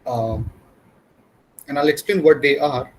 and I'll explain what they are.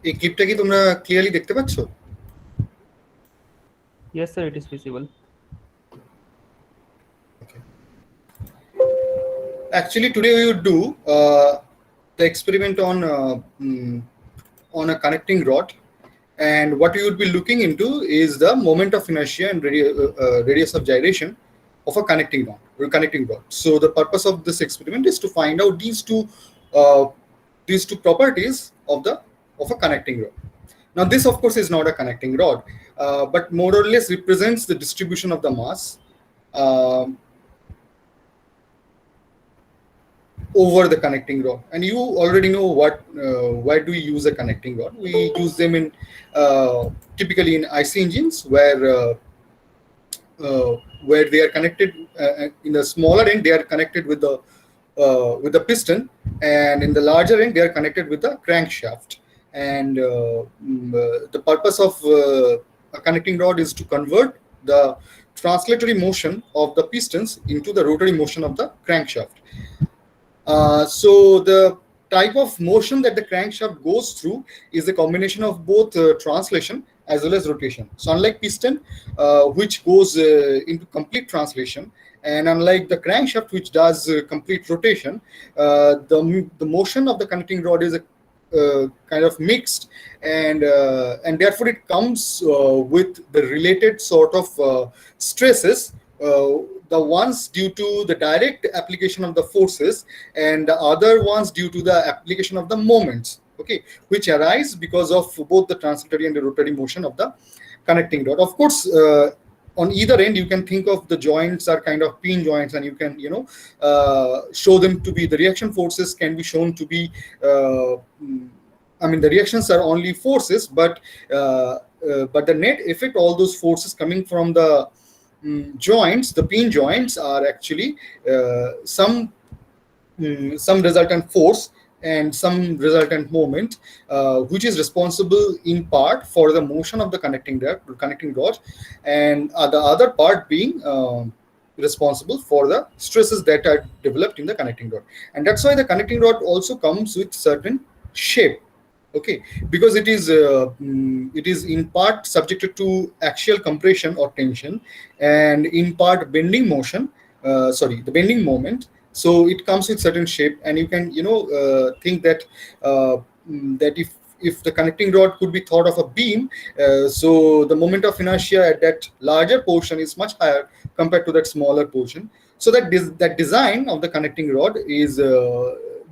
এই ক্লিপটা কি তোমরা ক্লিয়ারলি দেখতে পাচ্ছ? Yes, sir, it is visible. Okay. Actually, today we would do the experiment on a connecting rod, and what we would be looking into is the moment of inertia and radius of gyration of a connecting rod. So the purpose of this experiment is to find out these two properties of a connecting rod. Now this of course is not a connecting rod, but more or less represents the distribution of the mass over the connecting rod. And you already know why do we use a connecting rod. We use them in typically in IC engines where they are connected in the smaller end they are connected with the piston, and in the larger end they are connected with the crankshaft. And the purpose of a connecting rod is to convert the translatory motion of the pistons into the rotary motion of the crankshaft. So the type of motion that the crankshaft goes through is a combination of both translation as well as rotation. So unlike piston, which goes into complete translation, and unlike the crankshaft, which does complete rotation, the motion of the connecting rod is a kind of mixed, and therefore it comes with the related sort of stresses, the ones due to the direct application of the forces and the other ones due to the application of the moments, okay, which arise because of both the translatory and the rotary motion of the connecting rod. Of course, on either end you can think of the joints are kind of pin joints, and you can show them to be, the reaction forces can be shown to be I mean the reactions are only forces, but the net effect, all those forces coming from the joints, the pin joints, are actually some resultant force and some resultant moment, which is responsible in part for the motion of the connecting rod, and the other part being responsible for the stresses that are developed in the connecting rod. And that's why the connecting rod also comes with certain shape, okay, because it is in part subjected to axial compression or tension, and in part bending the bending moment. So it comes with certain shape, and you can think that if the connecting rod could be thought of a beam, so the moment of inertia at that larger portion is much higher compared to that smaller portion. So that design of the connecting rod is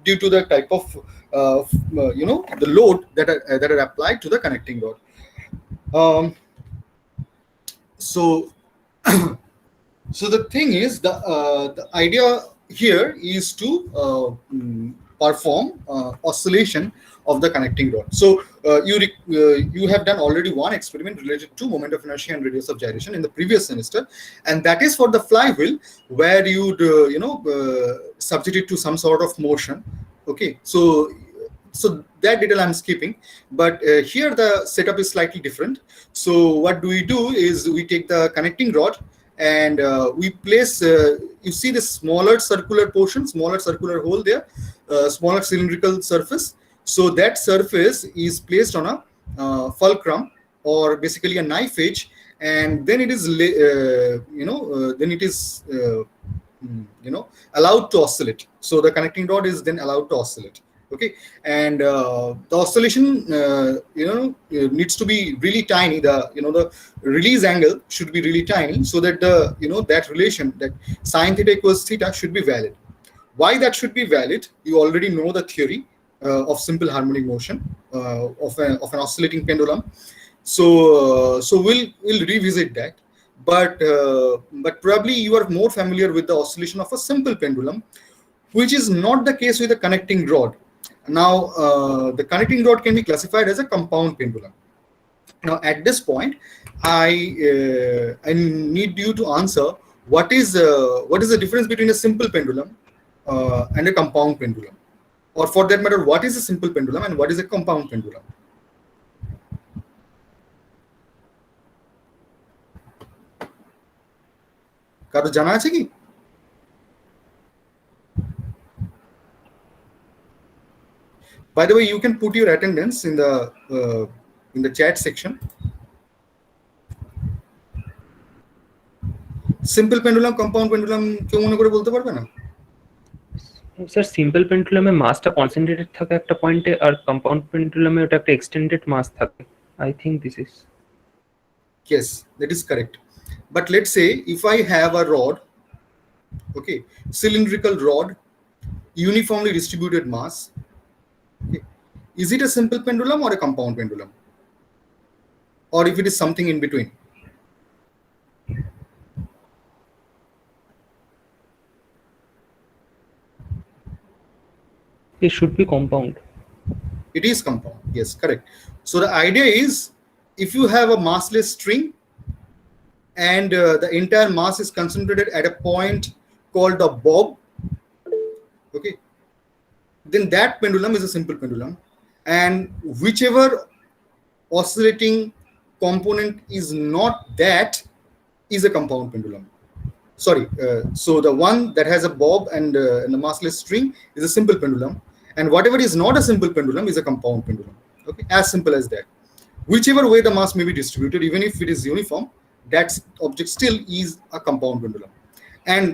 due to the type of the load that are applied to the connecting rod. So the thing is, the idea here is to perform oscillation of the connecting rod. So you have done already one experiment related to moment of inertia and radius of gyration in the previous semester, and that is for the flywheel, where you'd subject it to some sort of motion. Okay, so that detail I'm skipping, but here the setup is slightly different. So what do? Is we take the connecting rod and we place, you see this smaller circular portion, smaller circular hole there, smaller cylindrical surface. So that surface is placed on a fulcrum, or basically a knife edge, and then it is allowed to oscillate. So the connecting rod is then allowed to oscillate. Okay, and the oscillation needs to be really tiny. The release angle should be really tiny, so that that relation, that sine theta equals theta, should be valid. Why that should be valid? You already know the theory of simple harmonic motion of an oscillating pendulum. So we'll revisit that. But probably you are more familiar with the oscillation of a simple pendulum, which is not the case with the connecting rod. Now, the connecting rod can be classified as a compound pendulum. Now, at this point, I need you to answer what is the difference between a simple pendulum and a compound pendulum, or for that matter, what is a simple pendulum and what is a compound pendulum? কারো জানা আছে কি? By the way, you can put your attendance in the chat section. Simple pendulum, compound pendulum কেউ মনে করে বলতে পারবে না? স্যার সিম্পল পেন্ডুলামে মাসটা কনসেন্ট্রেটেড থাকে একটা পয়েন্টে, আর কম্পাউন্ড পেন্ডুলামে ওটা একটা এক্সটেন্ডেড মাস থাকে। I think this is. Yes, that is correct. But let's say if I have a rod, okay, cylindrical rod, uniformly distributed mass, okay, is it a simple pendulum or a compound pendulum? Or if it is something in between? It should be compound. It is compound, yes, correct. So the idea is, if you have a massless string and the entire mass is concentrated at a point called the bob, okay, then that pendulum is a simple pendulum, and whichever oscillating component is not that is a compound pendulum. Sorry, so the one that has a bob and the massless string is a simple pendulum, and whatever is not a simple pendulum is a compound pendulum. Okay, as simple as that. Whichever way the mass may be distributed, even if it is uniform, that object still is a compound pendulum. And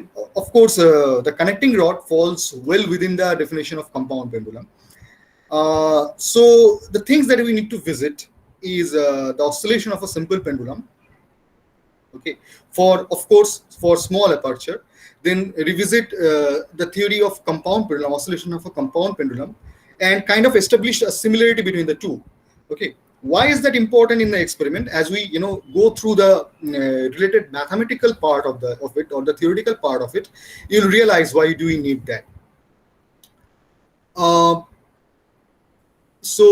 of course, the connecting rod falls well within the definition of compound pendulum. So the things that we need to visit is the oscillation of a simple pendulum. Okay, of course, for small aperture, then revisit the theory of compound pendulum, oscillation of a compound pendulum, and kind of establish a similarity between the two. Okay, why is that important in the experiment? As we go through the related mathematical part of it, or the theoretical part of it, you'll realize why do we need that. So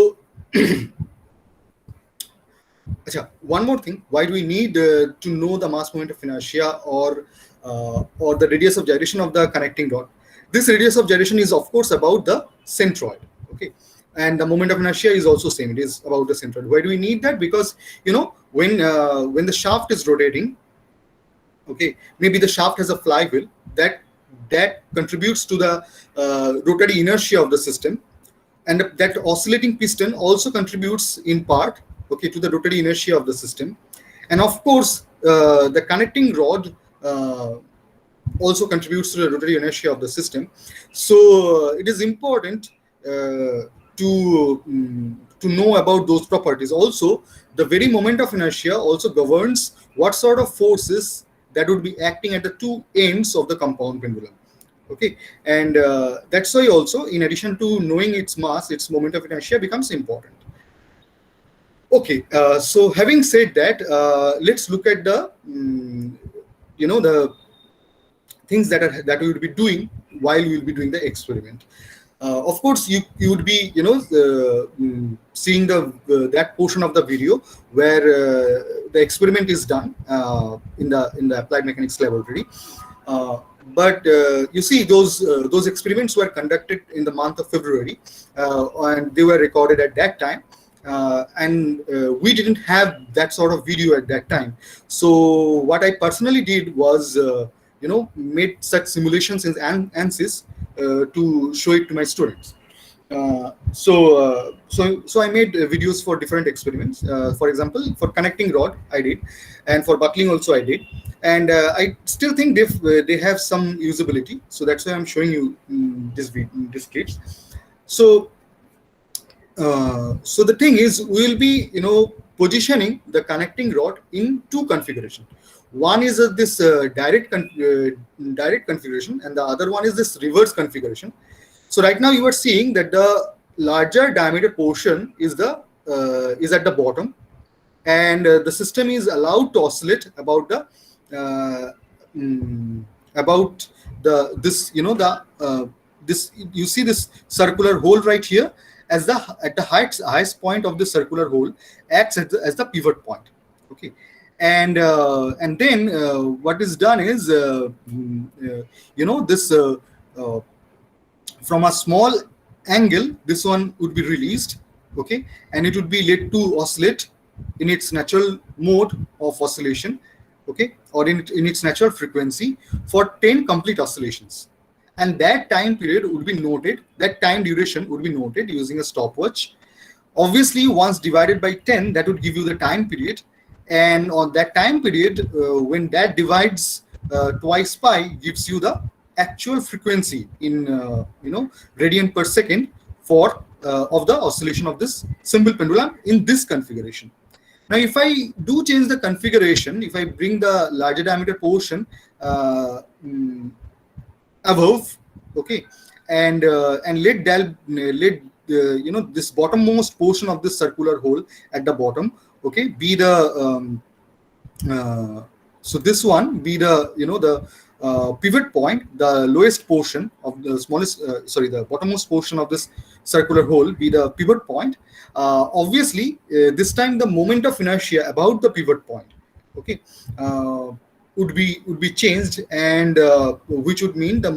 one more thing, why do we need to know the mass moment of inertia or the radius of gyration of the connecting rod? This radius of gyration is of course about the centroid, okay, and the moment of inertia is also same, it is about the centroid. Why do we need that? Because when the shaft is rotating, okay, maybe the shaft has a flywheel that contributes to the rotary inertia of the system, and that oscillating piston also contributes in part, okay, to the rotary inertia of the system. And of course, the connecting rod also contributes to the rotary inertia of the system. So it is important to know about those properties. Also, the very moment of inertia also governs what sort of forces that would be acting at the two ends of the compound pendulum. Okay, and that's why also, in addition to knowing its mass, its moment of inertia becomes important. Okay, so having said that, let's look at the the things that we will be doing while we will be doing the experiment. Of course, you would be seeing that portion of the video where the experiment is done in the applied mechanics laboratory. But you see, those experiments were conducted in the month of February, and they were recorded at that time. And we didn't have that sort of video at that time. So what I personally did was, made such simulations in ANSYS to show it to my students. So I made videos for different experiments. For example, for connecting rod I did, and for buckling also I did, and I still think they have some usability. So that's why I'm showing you this case. So the thing is, we will be positioning the connecting rod in two configurations. One is this direct configuration, and the other one is this reverse configuration. So right now you are seeing that the larger diameter portion is at the bottom, and the system is allowed to oscillate about the uh, about the this this, you see this circular hole right here, as the at the highest point of the circular hole acts as the pivot point. Okay, and then what is done is this from a small angle, this one would be released. Okay, and it would be let to oscillate in its natural mode of oscillation. Okay, or in its natural frequency for 10 complete oscillations, and that time period would be noted, that time duration would be noted using a stopwatch. Obviously, once divided by 10, that would give you the time period, and on that time period, when that divides twice pi, gives you the actual frequency in radian per second for of the oscillation of this simple pendulum in this configuration. Now, if I do change the configuration, if I bring the larger diameter portion above, okay, and let this bottommost portion of this circular hole at the bottom, okay, be the so this one be the the pivot point, the lowest portion of the smallest the bottommost portion of this circular hole be the pivot point. Obviously, this time the moment of inertia about the pivot point, okay, would be changed, and which would mean the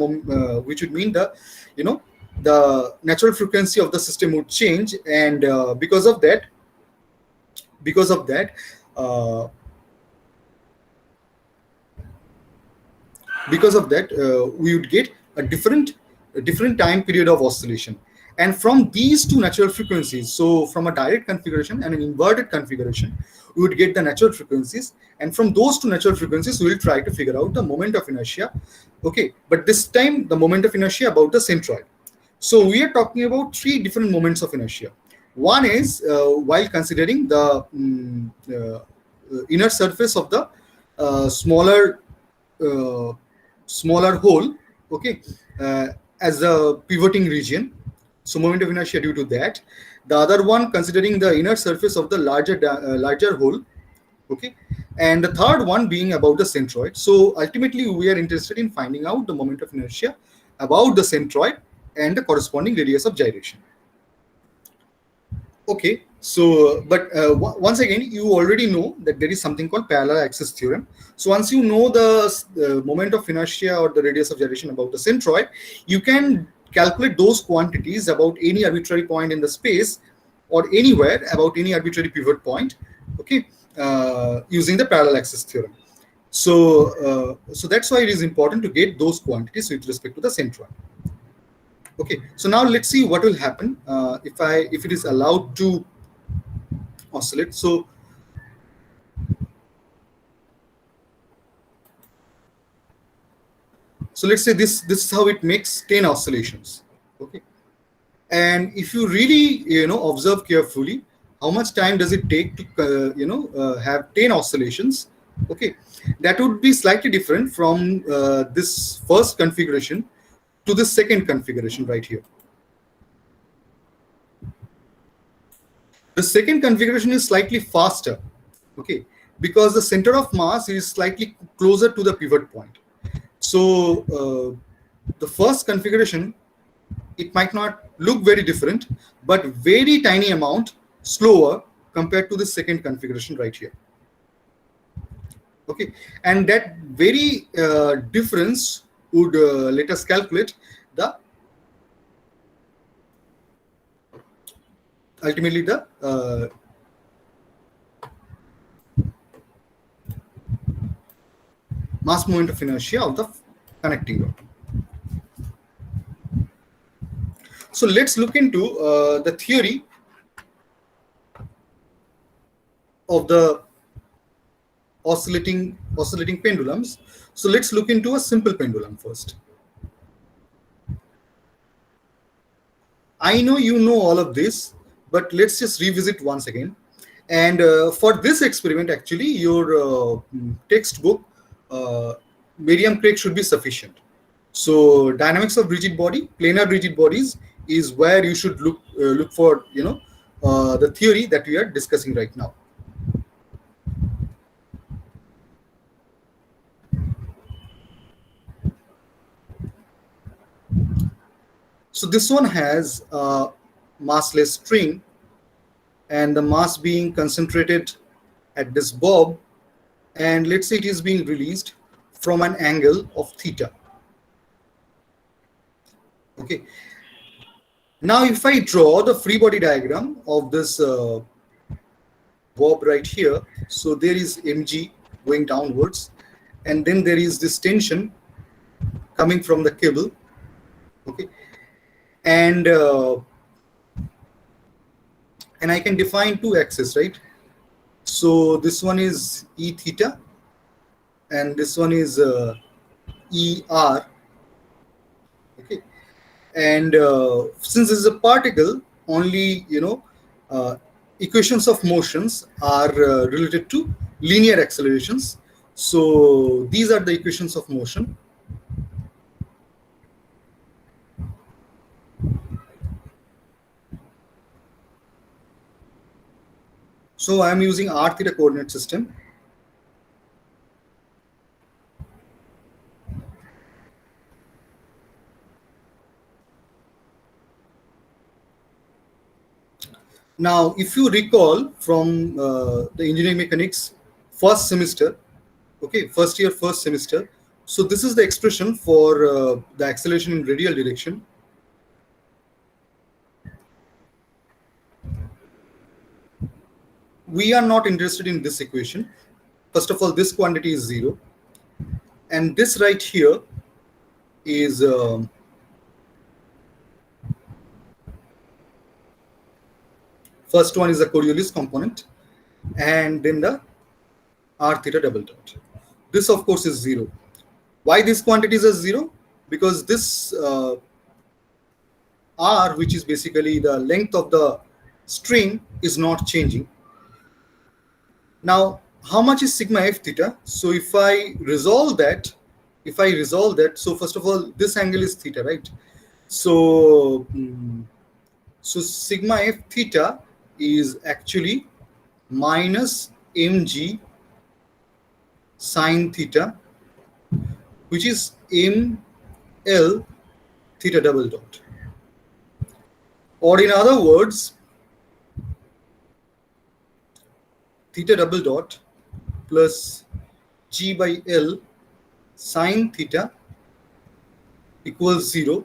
the natural frequency of the system would change, and because of that uh, we would get a different time period of oscillation. And from these two natural frequencies, so from a direct configuration and an inverted configuration, we would get the natural frequencies, and from those two natural frequencies we will try to figure out the moment of inertia. Okay, but this time the moment of inertia about the centroid. So we are talking about three different moments of inertia. One is while considering the inner surface of the smaller hole, okay, as a pivoting region, so moment of inertia due to that. The other one considering the inner surface of the larger hole, okay, and the third one being about the centroid. So ultimately we are interested in finding out the moment of inertia about the centroid and the corresponding radius of gyration. Okay, so but once again, you already know that there is something called parallel axis theorem. So once you know the moment of inertia or the radius of gyration about the centroid, you can calculate those quantities about any arbitrary point in the space or anywhere about any arbitrary pivot point, okay, using the parallel axis theorem. So so that's why it is important to get those quantities with respect to the centroid. Okay, so now let's see what will happen if it is allowed to oscillate. So let's say this is how it makes 10 oscillations. Okay, and if you really observe carefully, how much time does it take to have 10 oscillations? Okay, that would be slightly different from this first configuration to the second configuration right here. The second configuration is slightly faster, okay, because the center of mass is slightly closer to the pivot point. So the first configuration, it might not look very different, but very tiny amount slower compared to the second configuration right here. Okay, and that very difference would let us calculate the ultimately the mass moment of inertia of the connecting rod. So let's look into the theory of the oscillating pendulums. So let's look into a simple pendulum first. I know you know all of this, but let's just revisit once again. And for this experiment, actually, your textbook, Miriam Craig, should be sufficient. So dynamics of rigid body, planar rigid bodies is where you should look for the theory that we are discussing right now. So this one has a massless string, and the mass being concentrated at this bob, and let's say it is being released from an angle of theta. Okay. Now, if I draw the free body diagram of this bob right here, so there is mg going downwards, and then there is this tension coming from the cable. Okay, and I can define two axes, right? So this one is E theta, and this one is ER. Okay, and since this is a particle, only equations of motions are related to linear accelerations. So these are the equations of motion. So I am using r theta coordinate system. Now, if you recall from the engineering mechanics first semester, okay, first year, first semester. So this is the expression for the acceleration in radial direction. We are not interested in this equation. First of all, this quantity is 0. And this right here is first one is the Coriolis component, and then the r theta double dot. This, of course, is 0. Why these quantities are 0? Because this r, which is basically the length of the string, is not changing. Now, how much is sigma f theta? So if I resolve that, so first of all, this angle is theta, right? So, so sigma f theta is actually minus mg sine theta, which is ml theta double dot. Or in other words, theta double dot plus g by L sine theta equals 0.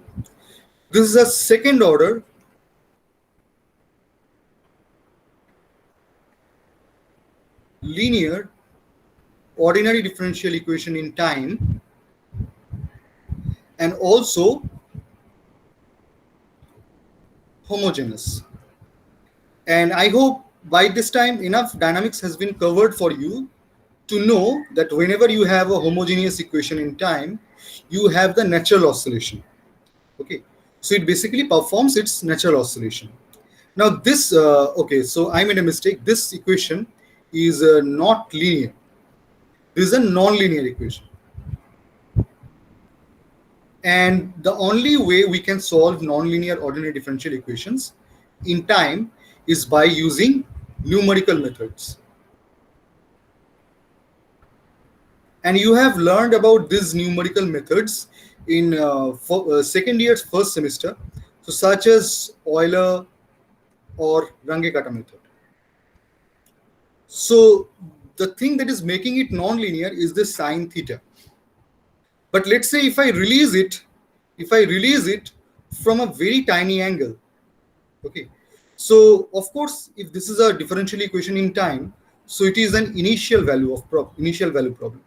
This is a second order linear ordinary differential equation in time, and also homogeneous. And I hope by this time enough dynamics has been covered for you to know that whenever you have a homogeneous equation in time, you have the natural oscillation. Okay, so it basically performs its natural oscillation. Now this, okay, so I made a mistake. This equation is not linear. This is a non-linear equation. And the only way we can solve non-linear ordinary differential equations in time is by using numerical methods. And you have learned about these numerical methods in second year's first semester, so such as Euler or Runge-Kutta method. So the thing that is making it non-linear is the sine theta. But let's say if I release it from a very tiny angle, okay. So of course, if this is a differential equation in time, so it is an initial value problem.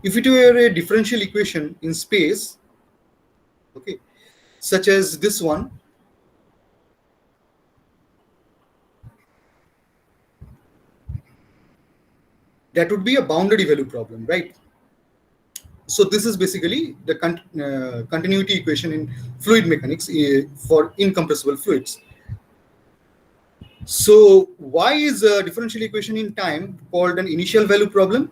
If it were a differential equation in space, okay, such as this one, that would be a boundary value problem, right? So this is basically the continuity equation in fluid mechanics for incompressible fluids. So why is a differential equation in time called an initial value problem?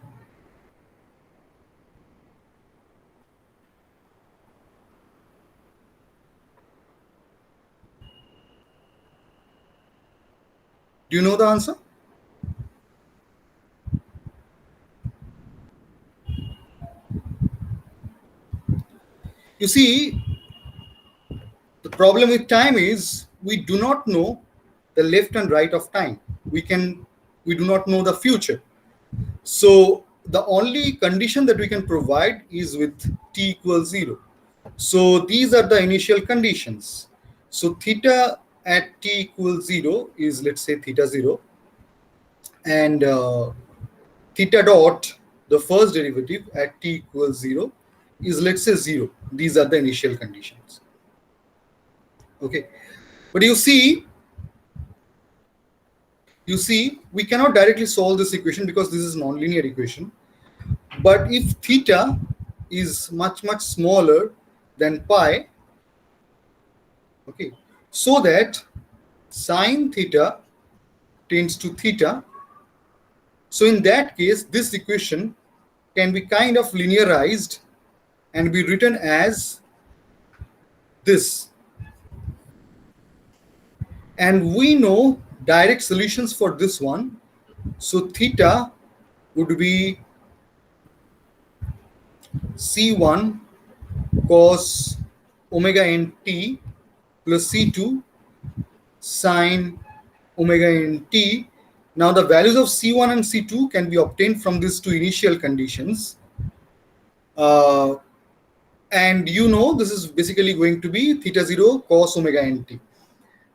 Do you know the answer? You see, the problem with time is we do not know the left and right of time. We do not know the future. So the only condition that we can provide is with t equals 0. So these are the initial conditions. So theta at t equals 0 is, let's say, theta 0, and theta dot, the first derivative at t equals 0, is, let's say, 0. These are the initial conditions. Okay, but you see, we cannot directly solve this equation because this is nonlinear equation. But if theta is much smaller than pi, okay, so that sine theta tends to theta, so in that case this equation can be kind of linearized and be written as this. And we know direct solutions for this one. So theta would be C1 cos omega nt plus C2 sine omega nt. Now the values of C1 and C2 can be obtained from these two initial conditions. And you know this is basically going to be theta 0 cos omega nt.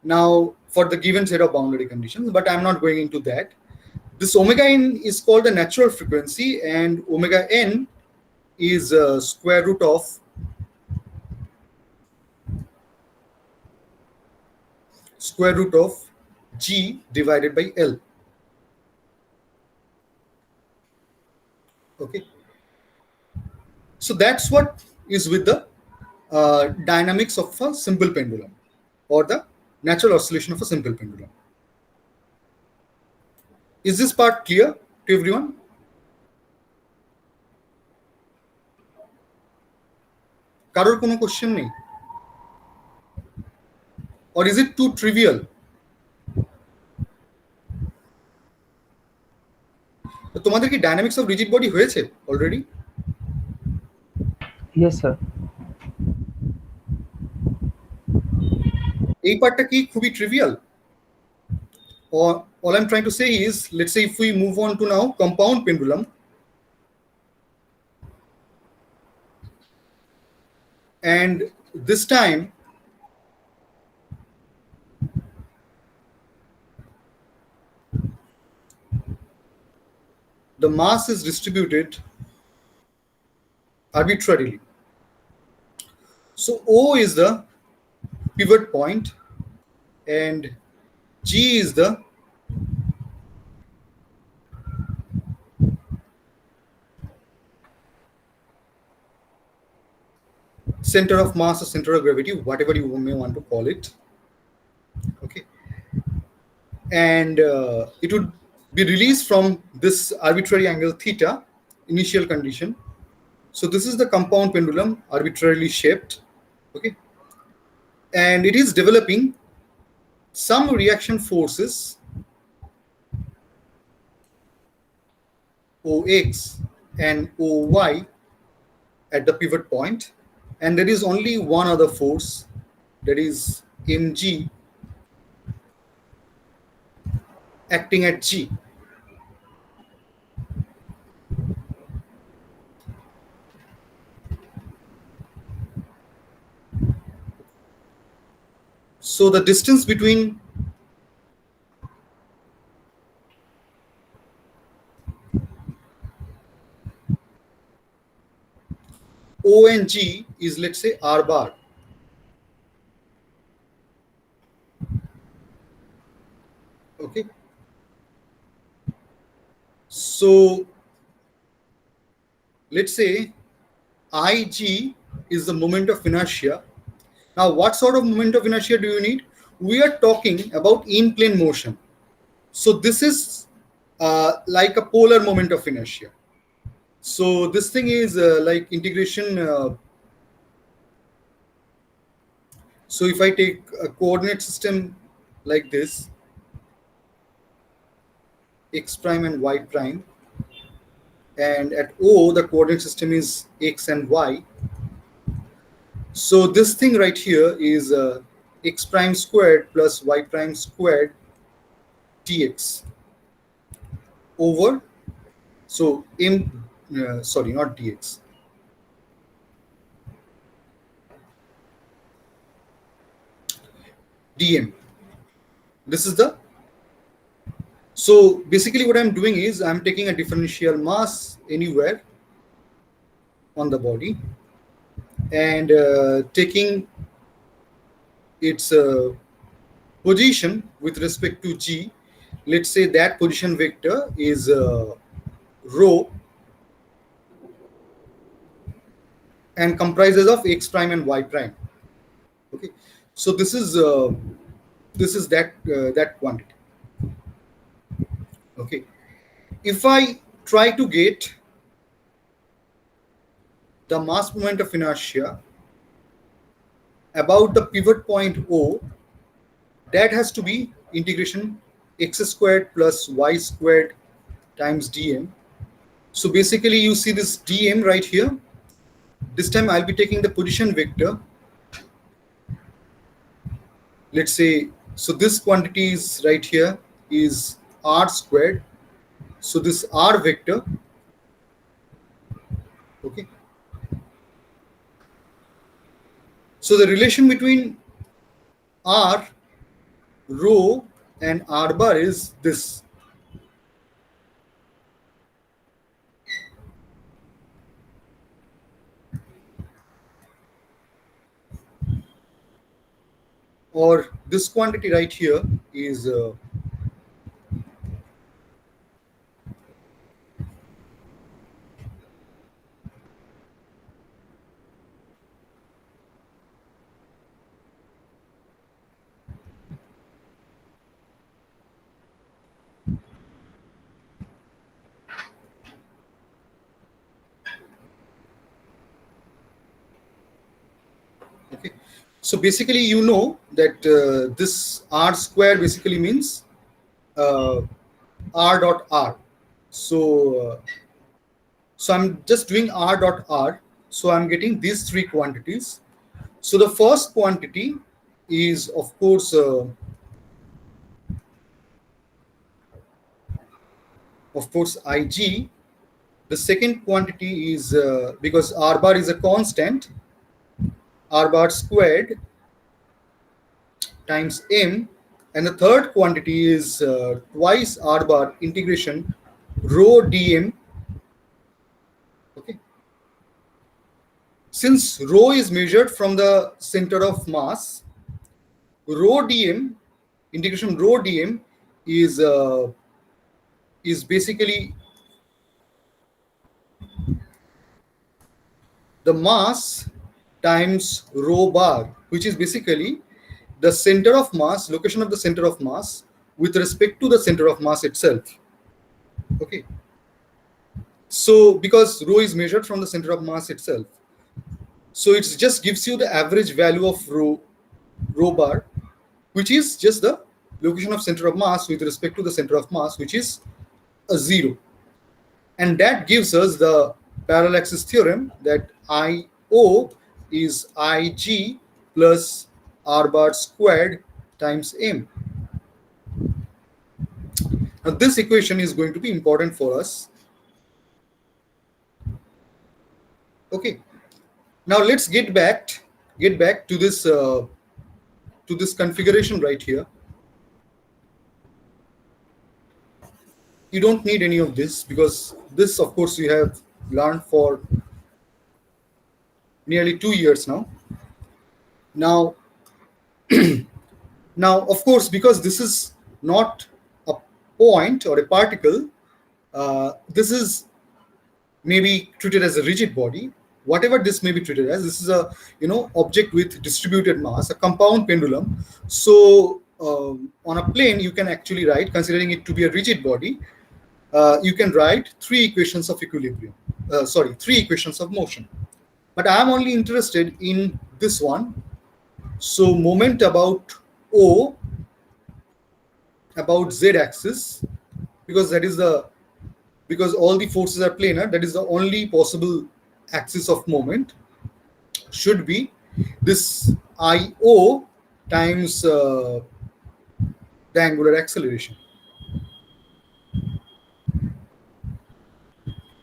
Now for the given set of boundary conditions, but I'm not going into that. This omega n is called the natural frequency, and omega n is square root of g divided by L. Okay, so that's what is with the dynamics of a simple pendulum, or the natural oscillation of a simple pendulum. Is this part clear to everyone? কারোর কোনো question নেই? Or is it too trivial? তোমাদের কি dynamics of rigid body হয়েছে already? Yes, sir. এই পার্টটা কি খুবই trivial? Or all I'm trying to say is, let's say if we move on to now compound pendulum, and this time the mass is distributed arbitrarily. So O is the pivot point and G is the center of mass or center of gravity, whatever you may want to call it. Okay, and it would be released from this arbitrary angle theta, initial condition. So this is the compound pendulum, arbitrarily shaped. Okay, and it is developing some reaction forces OX and OY at the pivot point, and there is only one other force, that is mg, acting at G. So the distance between O and G is, let's say, R bar. Okay, so let's say IG is the moment of inertia. Now what sort of moment of inertia do you need? We are talking about in-plane motion. So this is like a polar moment of inertia. So this thing is like integration. So if I take a coordinate system like this, x prime and y prime, and at O the coordinate system is x and y, So this thing right here is x prime squared plus y prime squared dx over, so m, sorry, not dx, dm. This is the, so basically what I'm doing is I'm taking a differential mass anywhere on the body and taking its position with respect to g. Let's say that position vector is rho and comprises of x prime and y prime. Okay, so this is that quantity. Okay, if I try to get the mass moment of inertia about the pivot point O, that has to be integration x squared plus y squared times dm. So basically you see this dm right here. This time I'll be taking the position vector. Let's say, so this quantity is right here is r squared. So this r vector, okay. So the relation between r, rho and r bar is this. Or this quantity right here is okay. So basically, you know that this r square basically means r dot r. So so I'm just doing r dot r. So I'm getting these three quantities. So the first quantity is of course ig. The second quantity is because r bar is a constant, r bar squared times m, and the third quantity is twice r bar integration rho dm. Okay, since rho is measured from the center of mass, rho dm, integration rho dm is basically the mass times rho bar, which is basically the center of mass, location of the center of mass with respect to the center of mass itself. Okay, so because rho is measured from the center of mass itself, so it just gives you the average value of rho bar, which is just the location of center of mass with respect to the center of mass, which is a 0. And that gives us the parallel axis theorem that IO is IG plus r bar squared times m. Now this equation is going to be important for us. Okay. Now let's get back to this configuration right here. You don't need any of this because this, of course, you have learned for nearly 2 years now. Now, of course, because this is not a point or a particle, this is maybe treated as a rigid body. Whatever this may be treated as, this is a object with distributed mass, a compound pendulum. So on a plane, you can actually write, considering it to be a rigid body, you can write three equations of equilibrium. Three equations of motion. But I am only interested in this one. So moment about O, about Z axis, because because all the forces are planar, that is the only possible axis of moment, should be This IO times the angular acceleration,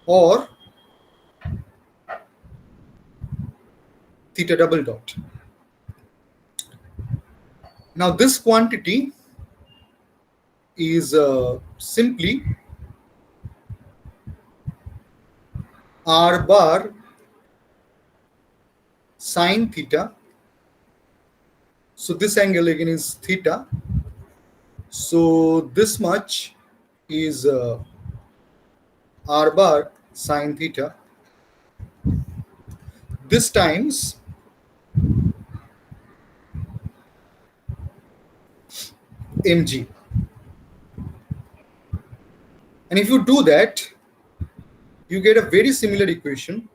or theta double dot. Now this quantity is simply r bar sine theta. So this angle again is theta. So this much is r bar sine theta. This times mg. And if you do that, you get a very similar equation.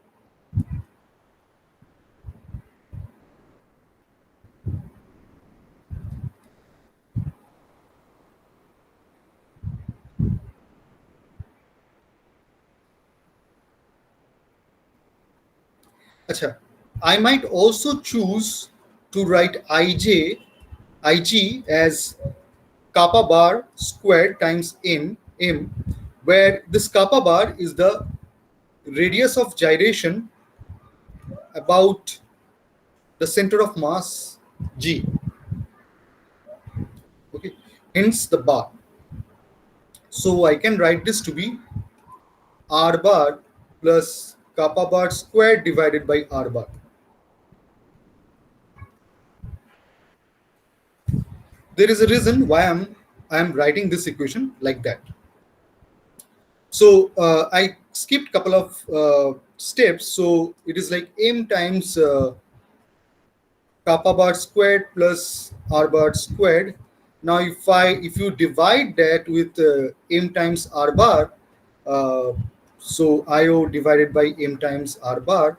Achha, I might also choose to write Ig as kappa bar squared times m, where this kappa bar is the radius of gyration about the center of mass G. Okay, hence the bar. So I can write this to be r bar plus kappa bar squared divided by r bar. There is a reason why I am writing this equation like that. So I skipped couple of steps. So it is like m times kappa bar squared plus r bar squared. Now if you divide that with m times r bar, so IO divided by m times r bar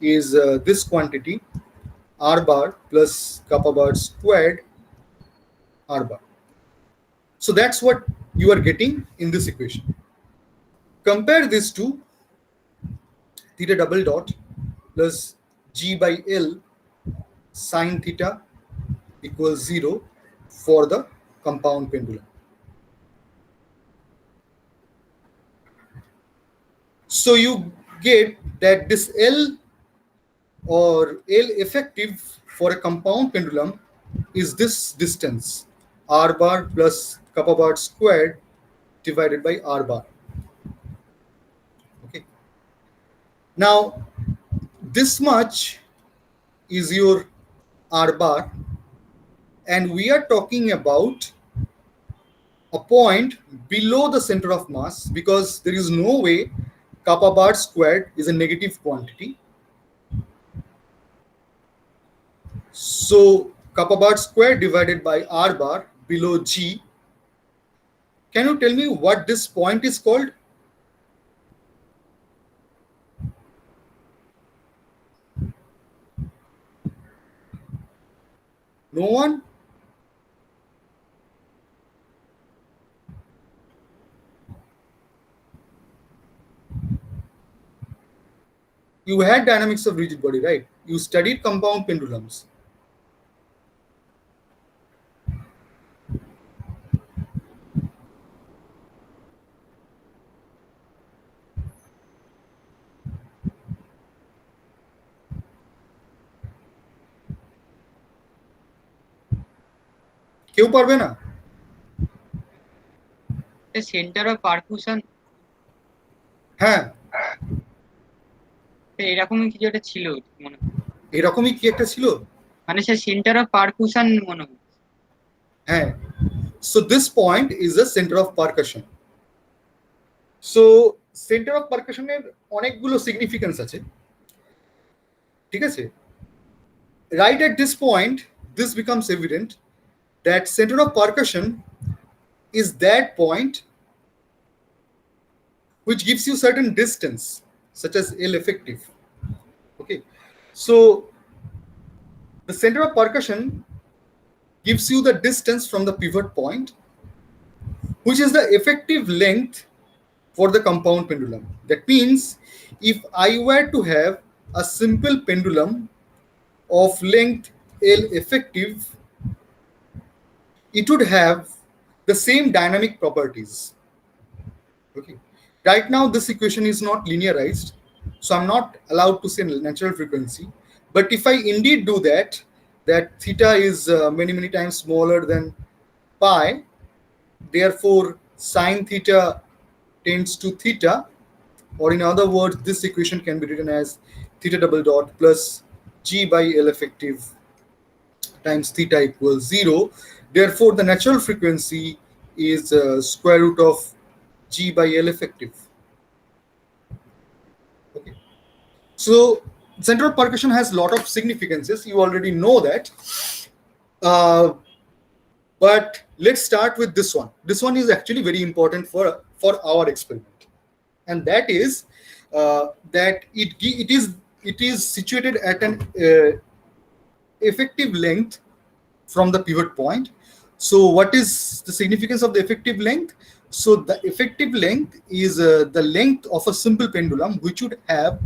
is this quantity r bar plus kappa bar squared r bar. So that's what you are getting in this equation. Compare this to theta double dot plus g by L sine theta equals 0 for the compound pendulum. So you get that this L or L effective for a compound pendulum is this distance r bar plus kappa bar squared divided by r bar. Okay. Now this much is your r bar, and we are talking about a point below the center of mass, because there is no way kappa bar squared is a negative quantity. So kappa bar squared divided by r bar below G. Can you tell me what this point is called? No one? You had dynamics of rigid body, right? You studied compound pendulums. কেউ পারবে না? The center of percussion হ্যাঁ, এরকমই কিছু একটা ছিল মনে হয়। এরকমই কি একটা ছিল, মানে সে সেন্টার অফ পারকুশন মনে হয়। হ্যাঁ, so this point is the center of percussion. So center of percussion এর অনেকগুলো সিগনিফিকেন্স আছে, ঠিক আছে? Right at this point, this becomes evident that center of percussion is that point which gives you certain distance, such as L effective. Okay, so the center of percussion gives you the distance from the pivot point, which is the effective length for the compound pendulum. That means if I were to have a simple pendulum of length L effective, it would have the same dynamic properties. Okay. Right now, this equation is not linearized, so I'm not allowed to say natural frequency. But if I indeed do that, that theta is many times smaller than pi, therefore sine theta tends to theta, or in other words, this equation can be written as theta double dot plus G by L effective times theta equals 0. Therefore, the natural frequency is square root of G by L effective. Okay. So, central percussion has a lot of significances. You already know that. But let's start with this one. This one is actually very important for our experiment, and that is that it is situated at an effective length from the pivot point. So what is the significance of the effective length? So the effective length is the length of a simple pendulum which would have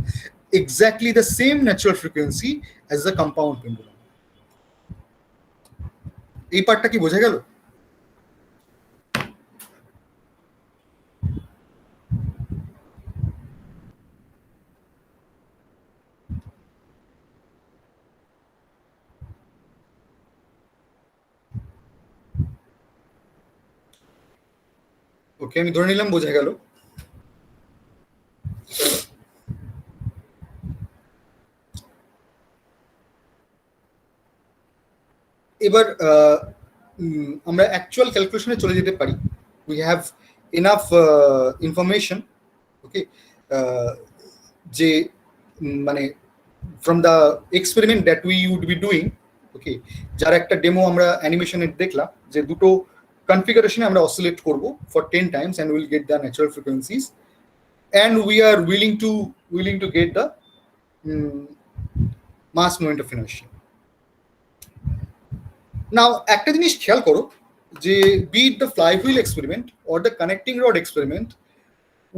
exactly the same natural frequency as the compound pendulum. এই পার্টটা কি বোঝা গেল? ওকে, আমি ধরে নিলাম বোঝা গেল। এবার আমরা অ্যাকচুয়াল ক্যালকুলেশনে চলে যেতে পারি। We have enough information, okay, যে মানে from the experiment that we would be doing, okay, যার একটা ডেমো আমরা অ্যানিমেশনে দেখলাম, যে দুটো কনফিগারেশনে আমরা অসিলেট করব for 10 times and will get the natural frequencies, and we are willing to get the mass moment of inertia. Now একটা জিনিস খেয়াল করো যে be it the flywheel experiment or the connecting rod experiment,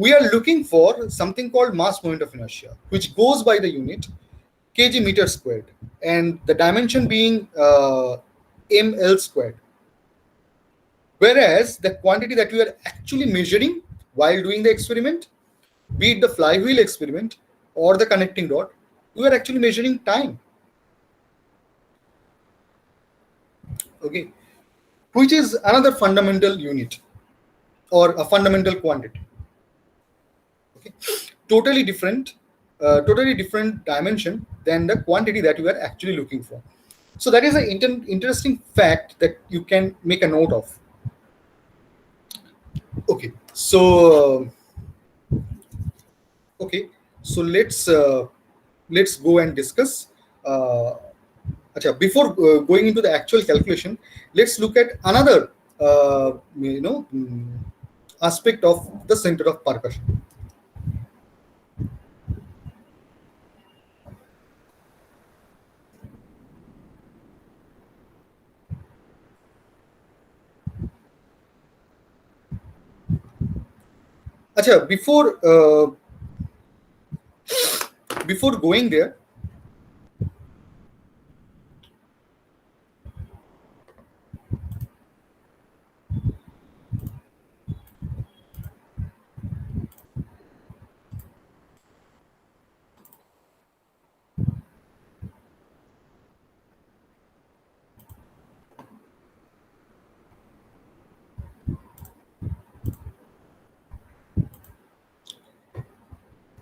we are looking for something called mass moment of inertia, which goes by the unit kg meter squared, and the dimension being ml squared. Whereas the quantity that we are actually measuring while doing the experiment, be it the flywheel experiment or the connecting rod, we are actually measuring time. Okay, which is another fundamental unit or a fundamental quantity. Okay, totally different dimension than the quantity that you are actually looking for. So that is an interesting fact that you can make a note of. Okay, so let's go and discuss. Before going into the actual calculation, let's look at another aspect of the center of percussion. Before going there,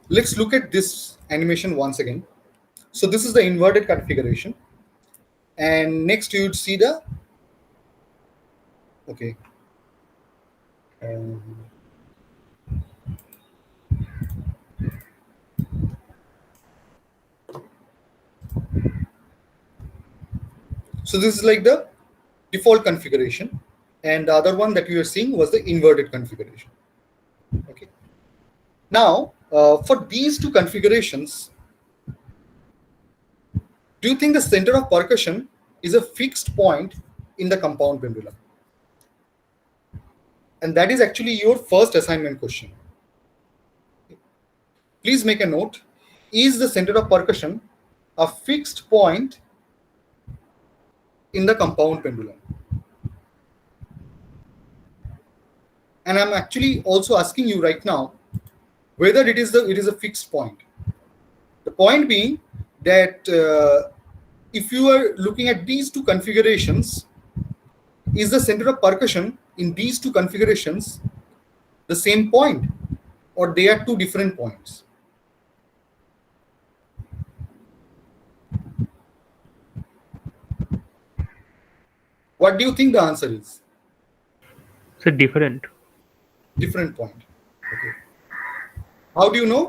let's look at this animation once again. So this is the inverted configuration, and next you would see the so this is like the default configuration, and the other one that you are seeing was the inverted configuration. Okay, now for these two configurations, do you think the center of percussion is a fixed point in the compound pendulum? And that is actually your first assignment question. Please make a note. Is the center of percussion a fixed point in the compound pendulum. And I'm actually also asking you right now whether it is a fixed point. The point being that if you are looking at these two configurations, is the center of percussion in these two configurations the same point, or they are two different points? What do you think the answer is? So different. Different point. Okay. How do you know?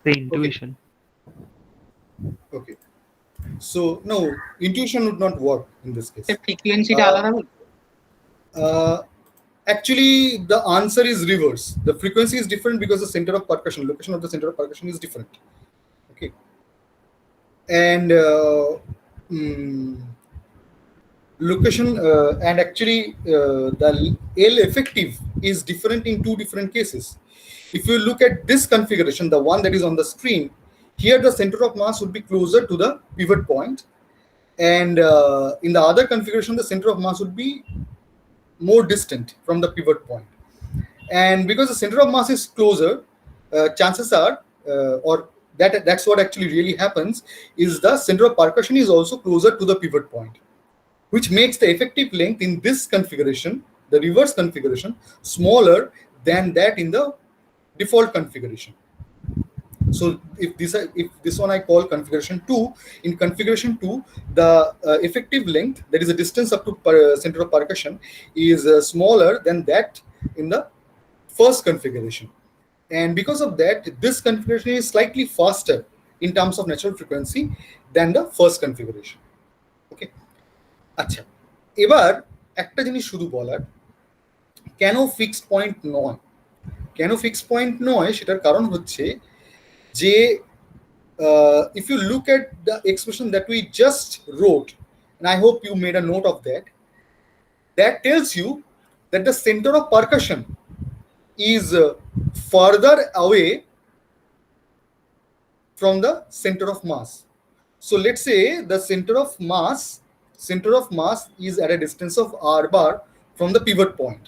The intuition. Okay. So no, intuition would not work in this case. ফ্রিকোয়েন্সিটা আলাদা হবে? Actually, the answer is reverse. The frequency is different because the center of percussion, location of the center of percussion is different. Okay. And location and actually the L effective is different in two different cases. If you look at this configuration, the one that is on the screen, here the center of mass would be closer to the pivot point, and in the other configuration the center of mass would be more distant from the pivot point. And because the center of mass is closer, chances are or that's what actually really happens, is the center of percussion is also closer to the pivot point, which makes the effective length in this configuration, the reverse configuration, smaller than that in the default configuration. So if this one I call configuration 2, in configuration 2, the effective length, that is the distance up to center of percussion, is smaller than that in the first configuration. And because of that, this configuration is slightly faster in terms of natural frequency than the first configuration. Okay. আচ্ছা, এবার একটা জিনিস শুধু বলার, কেন fixed point নয়? কেন fixed point নয় সেটার কারণ হচ্ছে যে if you look at the expression that we just wrote, and I hope you made a note of that, that tells you that the center of percussion is further away from the center of mass. So let's say the center of mass is at a distance of r bar from the pivot point,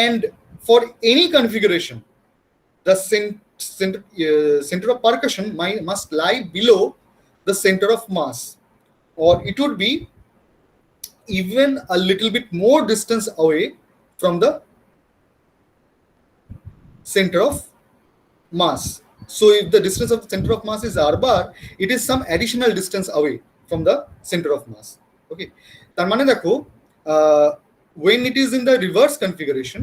and for any configuration the center of percussion must lie below the center of mass, or it would be even a little bit more distance away from the center of mass. So if the distance of the center of mass is r bar, it is some additional distance away from the center of mass. Okay, তার মানে দেখো, when it is in the reverse configuration,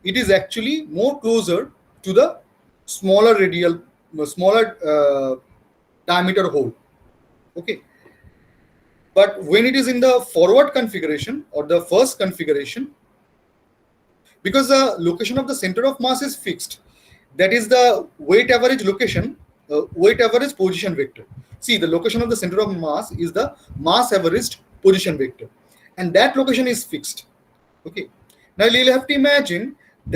it is actually more closer to the smaller diameter hole. Okay, but when it is in the forward configuration or the first configuration, because the location of the center of mass is fixed, that is the weight average location, weight average position vector. See, the location of the center of mass is the mass averaged position vector, and that location is fixed. Okay, now you'll have to imagine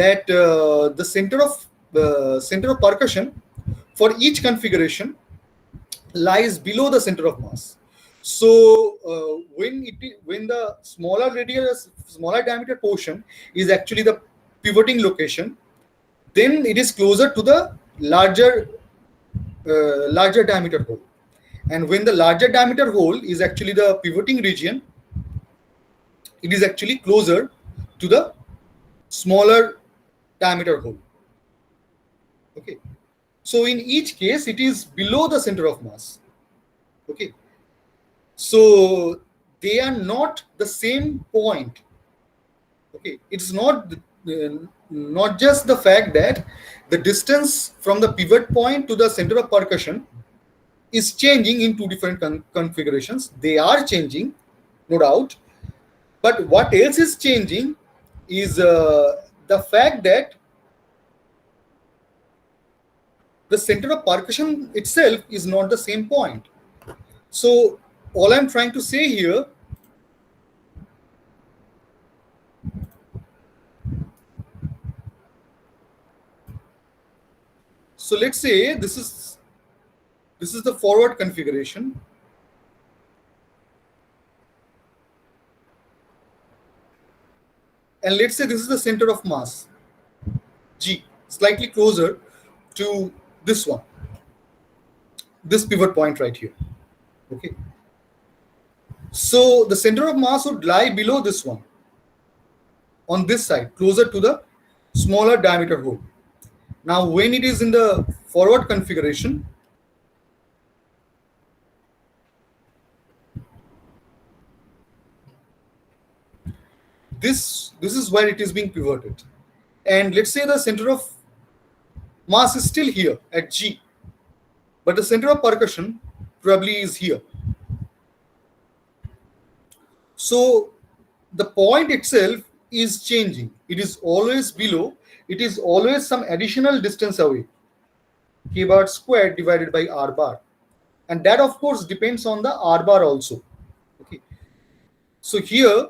that the center of percussion for each configuration lies below the center of mass. So when the smaller diameter portion is actually the pivoting location, then it is closer to the larger diameter hole. And when the larger diameter hole is actually the pivoting region, it is actually closer to the smaller diameter hole. Okay, so in each case it is below the center of mass. Okay, so they are not the same point. Okay, it's not just the fact that the distance from the pivot point to the center of percussion is changing in two different configurations. They are changing, no doubt, but what else is changing is the fact that the center of percussion itself is not the same point. So all I'm trying to say here So let's say this is the forward configuration. And let's say this is the center of mass, G, slightly closer to this one, this pivot point right here. Okay. So the center of mass would lie below this one, on this side, closer to the smaller diameter hole. Now, when it is in the forward configuration, this is where it is being pivoted. And let's say the center of mass is still here at G, but the center of percussion probably is here. So the point itself is changing. It is always below. It is always some additional distance away, k bar squared divided by r bar. And that, of course, depends on the r bar also. Okay. So here,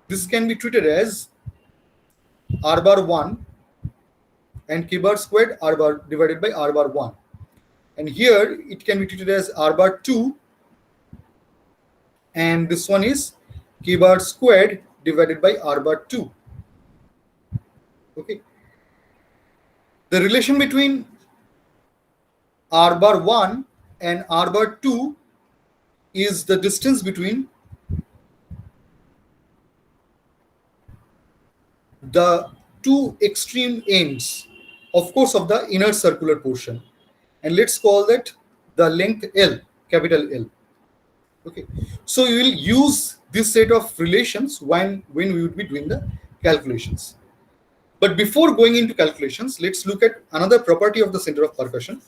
this can be treated as r bar 1 and k bar squared r bar divided by r bar 1. And here, it can be treated as r bar 2, and this one is k bar squared divided by r bar 2. Okay. The relation between r bar 1 and r bar 2 is the distance between the two extreme ends, of course, of the inner circular portion. And let's call that the length L, capital L. Okay. So we will use this set of relations when we would be doing the calculations. But before going into calculations, let's look at another property of the center of percussion.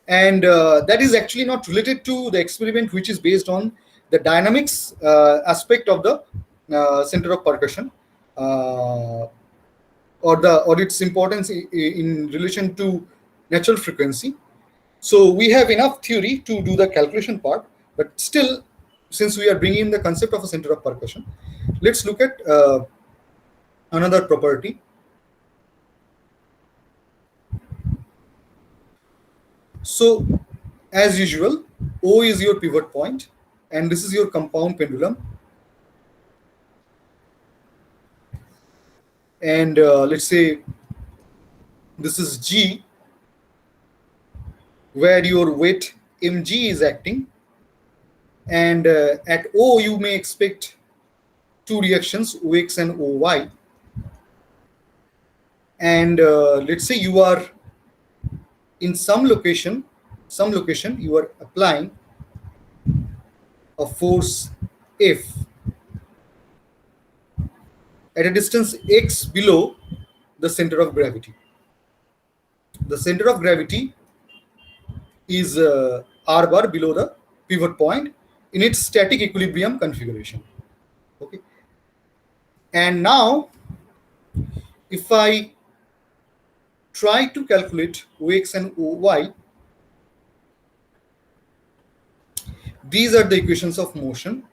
And that is actually not related to the experiment, which is based on the dynamics aspect of the center of percussion, or its importance in relation to natural frequency. So we have enough theory to do the calculation part, but still, since we are bringing in the concept of a center of percussion, let's look at another property. So, as usual, O is your pivot point, and this is your compound pendulum. And let's say this is G, where your weight mg is acting. And at O, you may expect two reactions, OX and OY. And let's say you are in some location you are applying a force F at a distance x below the center of gravity. The center of gravity is r bar below the pivot point in its static equilibrium configuration. Okay. And now, if I try to calculate OX and OY, these are the equations of motion.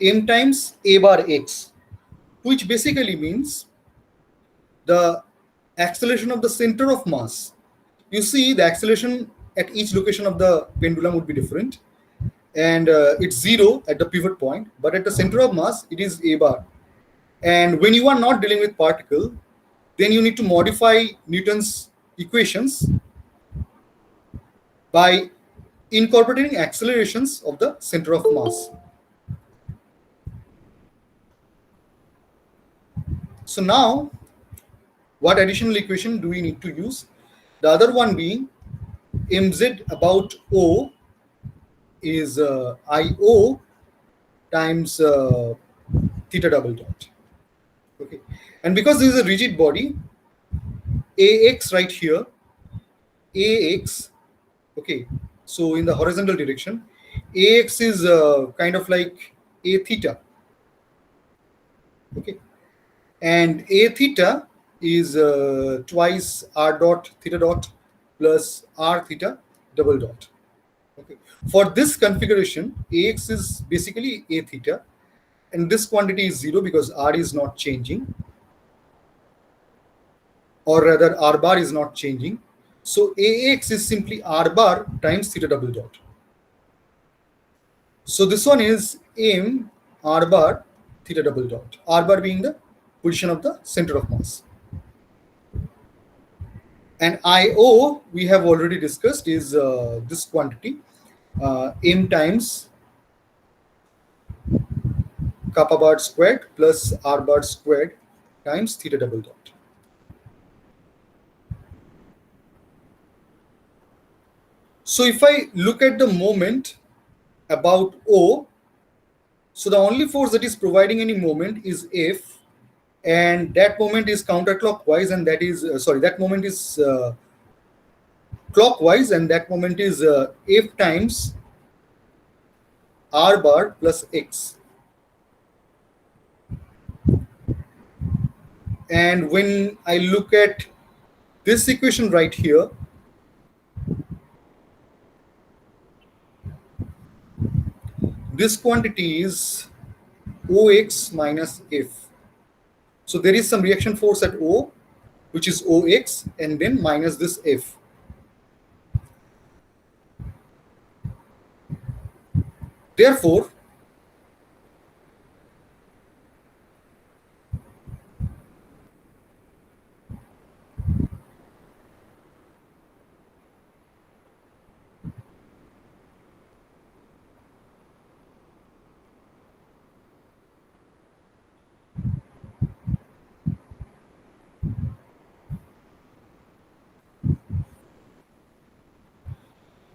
M times A bar X, which basically means the acceleration of the center of mass. You see, the acceleration at each location of the pendulum would be different, and it's 0 at the pivot point, but at the center of mass, it is A bar. And when you are not dealing with particle, then you need to modify Newton's equations by incorporating accelerations of the center of mass. So now, what additional equation do we need to use? The other one being mz about O is IO times theta double dot. Okay, and because this is a rigid body, AX right here, AX, okay, so in the horizontal direction, AX is kind of like A theta. Okay, and A theta is twice r dot theta dot plus r theta double dot. Okay. For this configuration, Ax is basically A theta, and this quantity is 0 because R is not changing, or rather R bar is not changing. So Ax is simply R bar times theta double dot. So this one is m R bar theta double dot, R bar being the position of the center of mass. And IO we have already discussed is this quantity, m times kappa bar squared plus R bar squared times theta double dot. So if I look at the moment about O, so the only force that is providing any moment is F, and that moment is counterclockwise, and that is that moment is clockwise, and that moment is F times R bar plus X. And when I look at this equation right here, this quantity is OX minus F. So there is some reaction force at O, which is OX, and then minus this F. Therefore,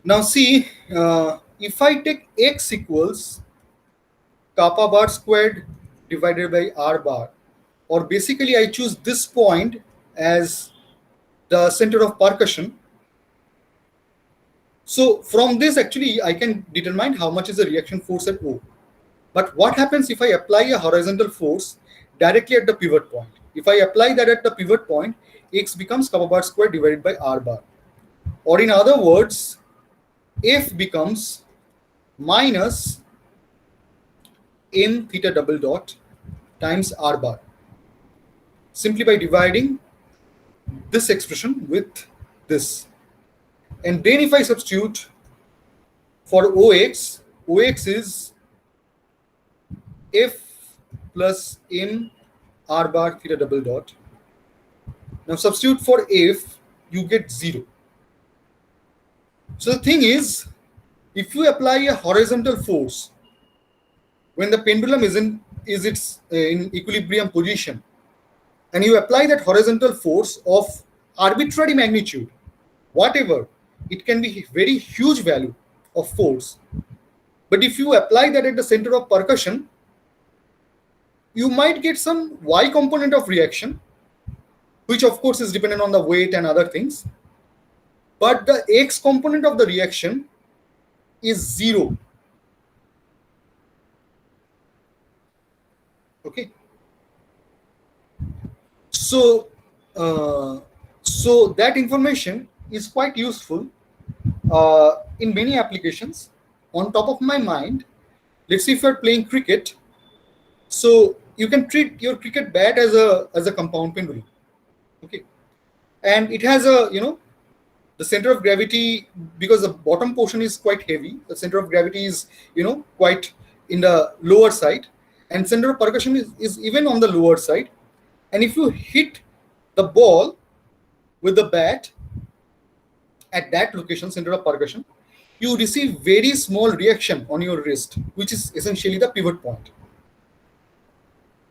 now see, if I take X equals kappa bar squared divided by R bar, or basically I choose this point as the center of percussion. So from this actually I can determine how much is the reaction force at O. But what happens if I apply a horizontal force directly at the pivot point? If I apply that at the pivot point, X becomes kappa bar squared divided by R bar. Or in other words, F becomes minus m theta double dot times R bar, simply by dividing this expression with this. And then if I substitute for OX, OX is F plus m R bar theta double dot. Now substitute for F, you get 0. So the thing is, if you apply a horizontal force when the pendulum is in equilibrium position, and you apply that horizontal force of arbitrary magnitude, whatever, it can be very huge value of force. But if you apply that at the center of percussion, you might get some Y component of reaction, which of course is dependent on the weight and other things. But the X component of the reaction is 0. Okay. So, so that information is quite useful in many applications. On top of my mind, let's say if you're playing cricket, so you can treat your cricket bat as a compound pendulum. Okay, and it has a the center of gravity, because the bottom portion is quite heavy. The center of gravity is quite in the lower side, and center of percussion is even on the lower side. And if you hit the ball with the bat at that location, center of percussion, you receive very small reaction on your wrist, which is essentially the pivot point.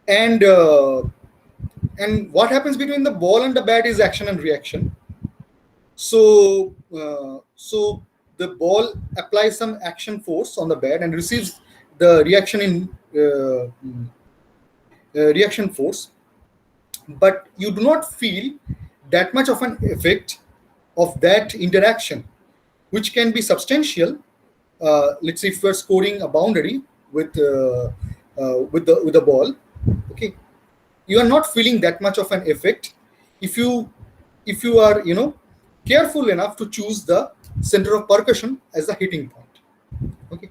And what happens between the ball and the bat is action and reaction. So so the ball applies some action force on the bat and receives the reaction in reaction force, but you do not feel that much of an effect of that interaction, which can be substantial. Let's say if you are scoring a boundary with the ball, okay, you are not feeling that much of an effect if you are careful enough to choose the center of percussion as the hitting point. Okay,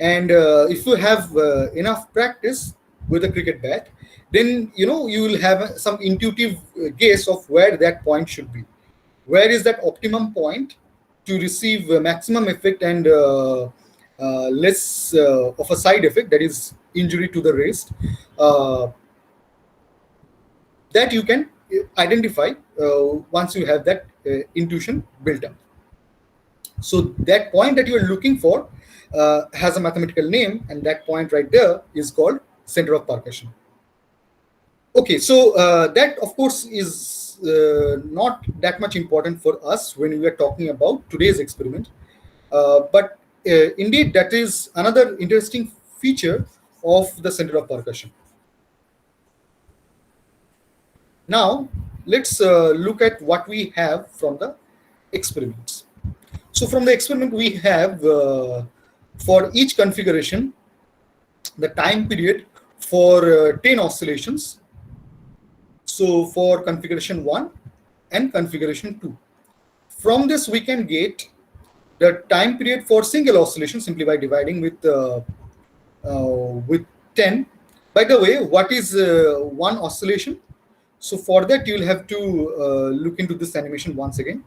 and if you have enough practice with a cricket bat, then you will have some intuitive guess of where that point should be. Where is that optimum point to receive maximum effect and less of a side effect, that is injury to the wrist, uh, that you can identify once you have that intuition built up. So that point that you are looking for has a mathematical name, and that point right there is called center of percussion. Okay, so that of course is not that much important for us when we are talking about today's experiment, but indeed that is another interesting feature of the center of percussion. Now let's look at what we have from the experiments. So from the experiment we have for each configuration the time period for 10 oscillations. So for configuration 1 and configuration 2. From this we can get the time period for single oscillation simply by dividing with 10. By the way, what is one oscillation? So for that you will have to look into this animation once again.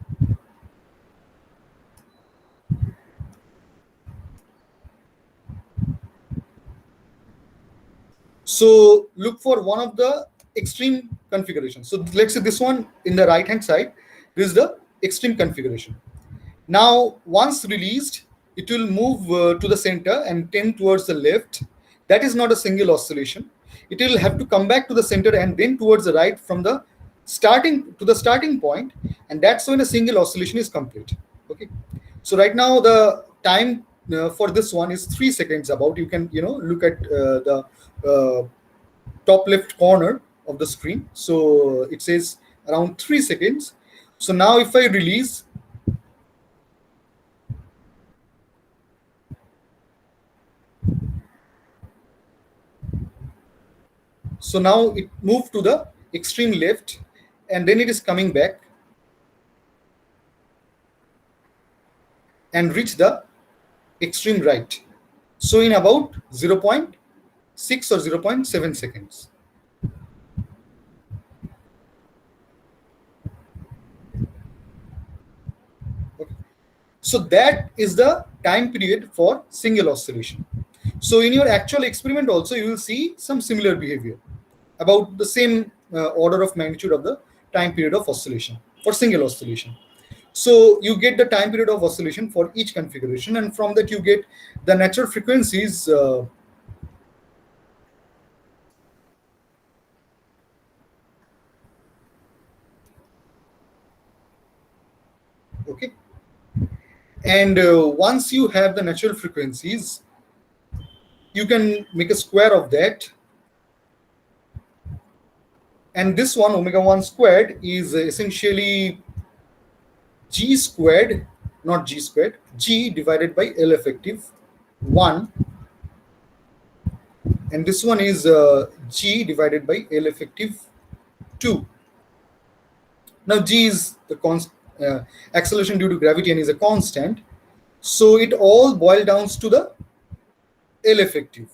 So look for one of the extreme configurations. So let's say this one in the right hand side, this is the extreme configuration. Now once released, it will move to the center and tend towards the left. That is not a single oscillation. It will have to come back to the center and then towards the right from the starting point, and that's when a single oscillation is complete. Okay, so right now the time for this one is 3 seconds. About, you can look at the top left corner of the screen. So it says around 3 seconds. So now if I release, so now it moved to the extreme left and then it is coming back and reach the extreme right. So in about 0.6 or 0.7 seconds. Okay. So that is the time period for single oscillation. So in your actual experiment also you will see some similar behavior, about the same order of magnitude of the time period of oscillation for single oscillation. So you get the time period of oscillation for each configuration, and from that you get the natural frequencies okay. And once you have the natural frequencies, you can make a square of that. And this one, omega 1 squared, is essentially g squared, not g squared, g divided by L effective 1. And this one is g divided by L effective 2. Now g is the acceleration due to gravity and is a constant. So it all boils down to the L effective.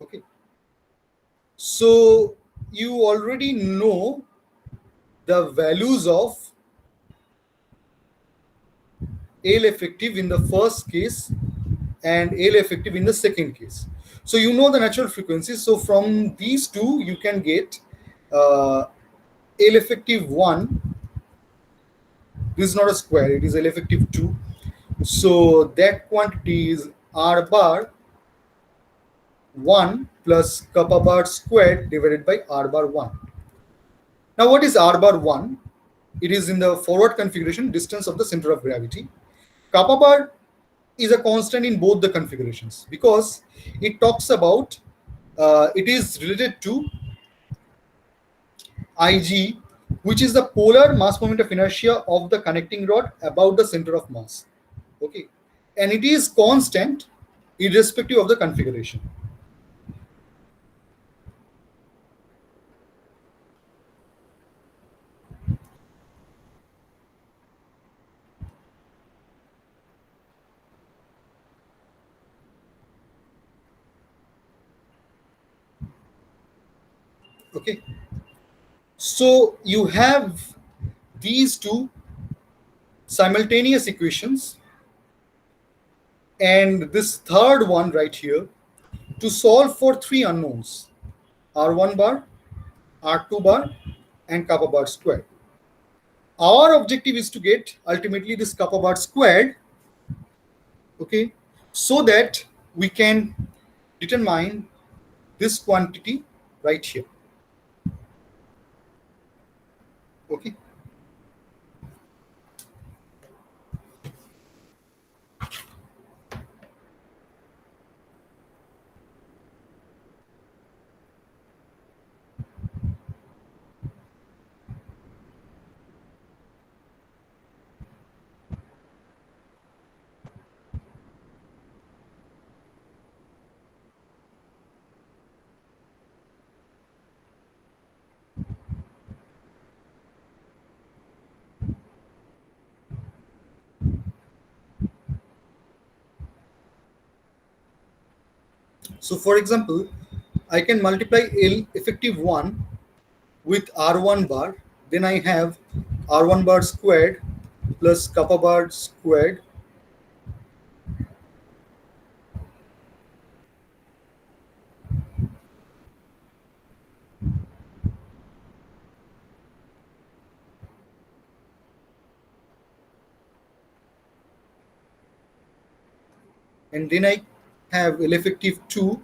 Okay. So you already know the values of L effective in the first case and L effective in the second case. So you know the natural frequencies. So from these two you can get L effective 1. This is not a square, it is L effective 2. So that quantity is R bar 1 plus kappa bar squared divided by R bar 1. Now what is R bar 1? It is in the forward configuration, distance of the center of gravity. Kappa bar is a constant in both the configurations because it talks about, it is related to Ig, which is the polar mass moment of inertia of the connecting rod about the center of mass. Okay, and it is constant irrespective of the configuration. Okay, so you have these two simultaneous equations and this third one right here to solve for three unknowns: R1 bar, R2 bar, and kappa bar squared. Our objective is to get ultimately this kappa bar squared, okay, so that we can determine this quantity right here. Okay. So for example, I can multiply L effective 1 with R1 bar, then I have R1 bar squared plus kappa bar squared and then I have L effective 2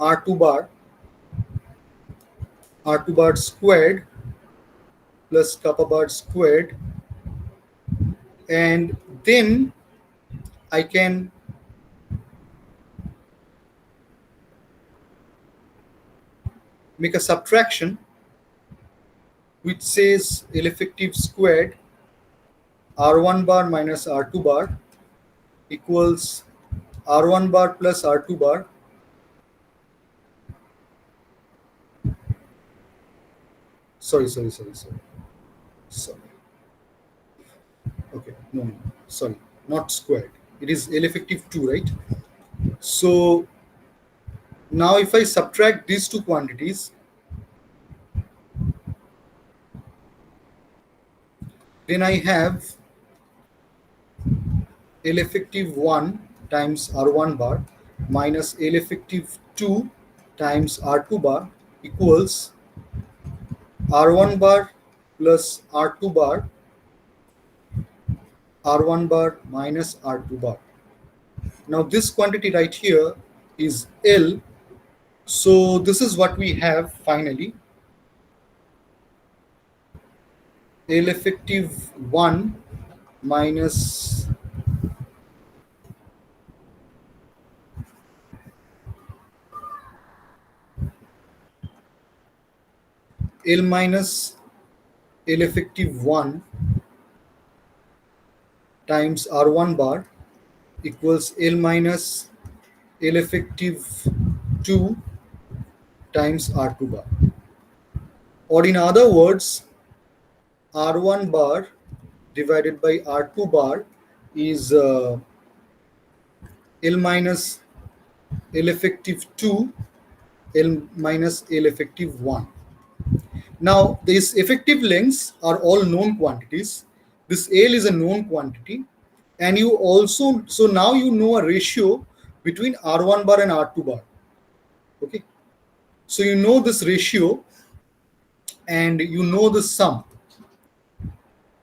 R2 bar squared plus kappa bar squared, and then I can make a subtraction which says L effective squared R1 bar minus R2 bar equals R1 bar plus R2 bar sorry. Okay, no, sorry, not squared. It is L effective 2, right? So now if I subtract these two quantities, then I have L effective 1 times R1 bar minus L effective 2 times R2 bar equals R1 bar plus R2 bar, R1 bar minus R2 bar. Now this quantity right here is L. So this is what we have finally. L effective 1 minus L minus L effective 1 times R1 bar equals L minus L effective 2 times R2 bar. Or in other words, R1 bar divided by R2 bar is L minus L effective 2, L minus L effective 1. Now, these effective lengths are all known quantities. This L is a known quantity. And you also, so now you know a ratio between R1 bar and R2 bar. Okay. So you know this ratio and you know the sum.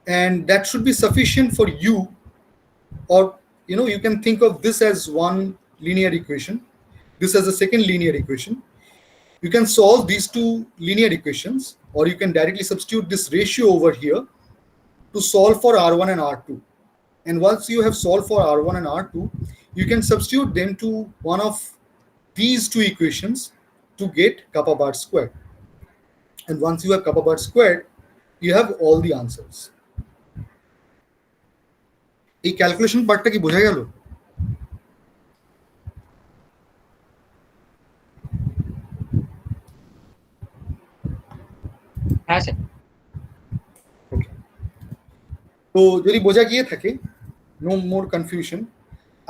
And that should be sufficient for you, or you can think of this as one linear equation, this as a second linear equation. You can solve these two linear equations, or you can directly substitute this ratio over here to solve for R1 and R2. And once you have solved for R1 and R2, you can substitute them to one of these two equations to get kappa bar squared. And once you have kappa bar squared, you have all the answers. এই calculation পার্টটা কি বোঝা গেল? হ্যাঁ sir. তো যদি বোঝা গিয়ে থাকে, no more confusion.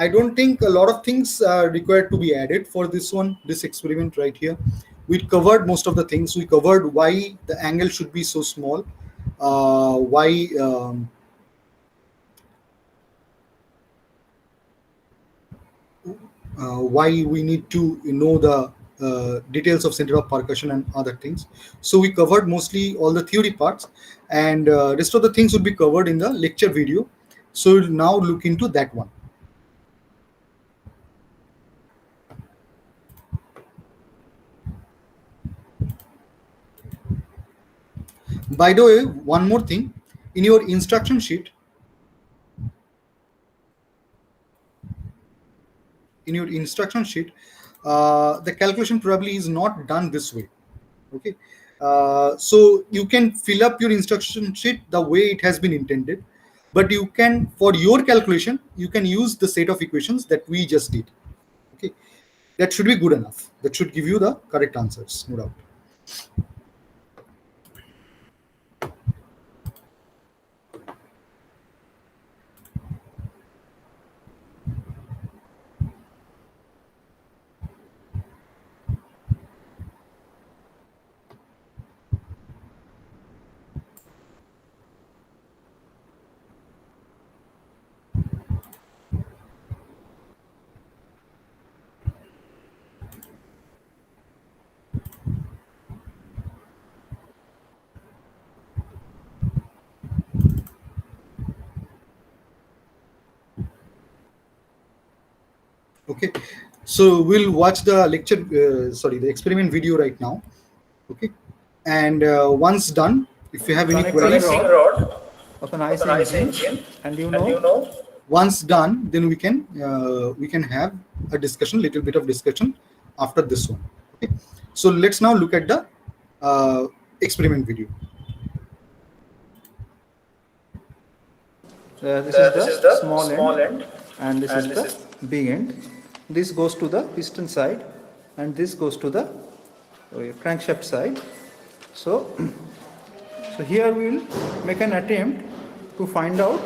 I don't think a lot of things are required to be added for this one, this experiment right here. we covered most of the things. We covered why the angle should be so small, why we need to know the details of center of percussion and other things. So we covered mostly all the theory parts, and rest of the things would be covered in the lecture video. So we'll now look into that one. By the way, one more thing, in your instruction sheet, the calculation probably is not done this way. Okay, so you can fill up your instruction sheet the way it has been intended, but you can, for your calculation, you can use the set of equations that we just did. Okay, that should be good enough. That should give you the correct answers, no doubt. Okay, so we'll watch the lecture, the experiment video right now. Okay, and once done, if you have any queries, rod of an IC engine, and you know, once done, then we can have a discussion, little bit of discussion after this one. Okay, so let's now look at the experiment video. this is the small end, and this is the big end. This goes to the piston side, and this goes to the crankshaft side. So here we will make an attempt to find out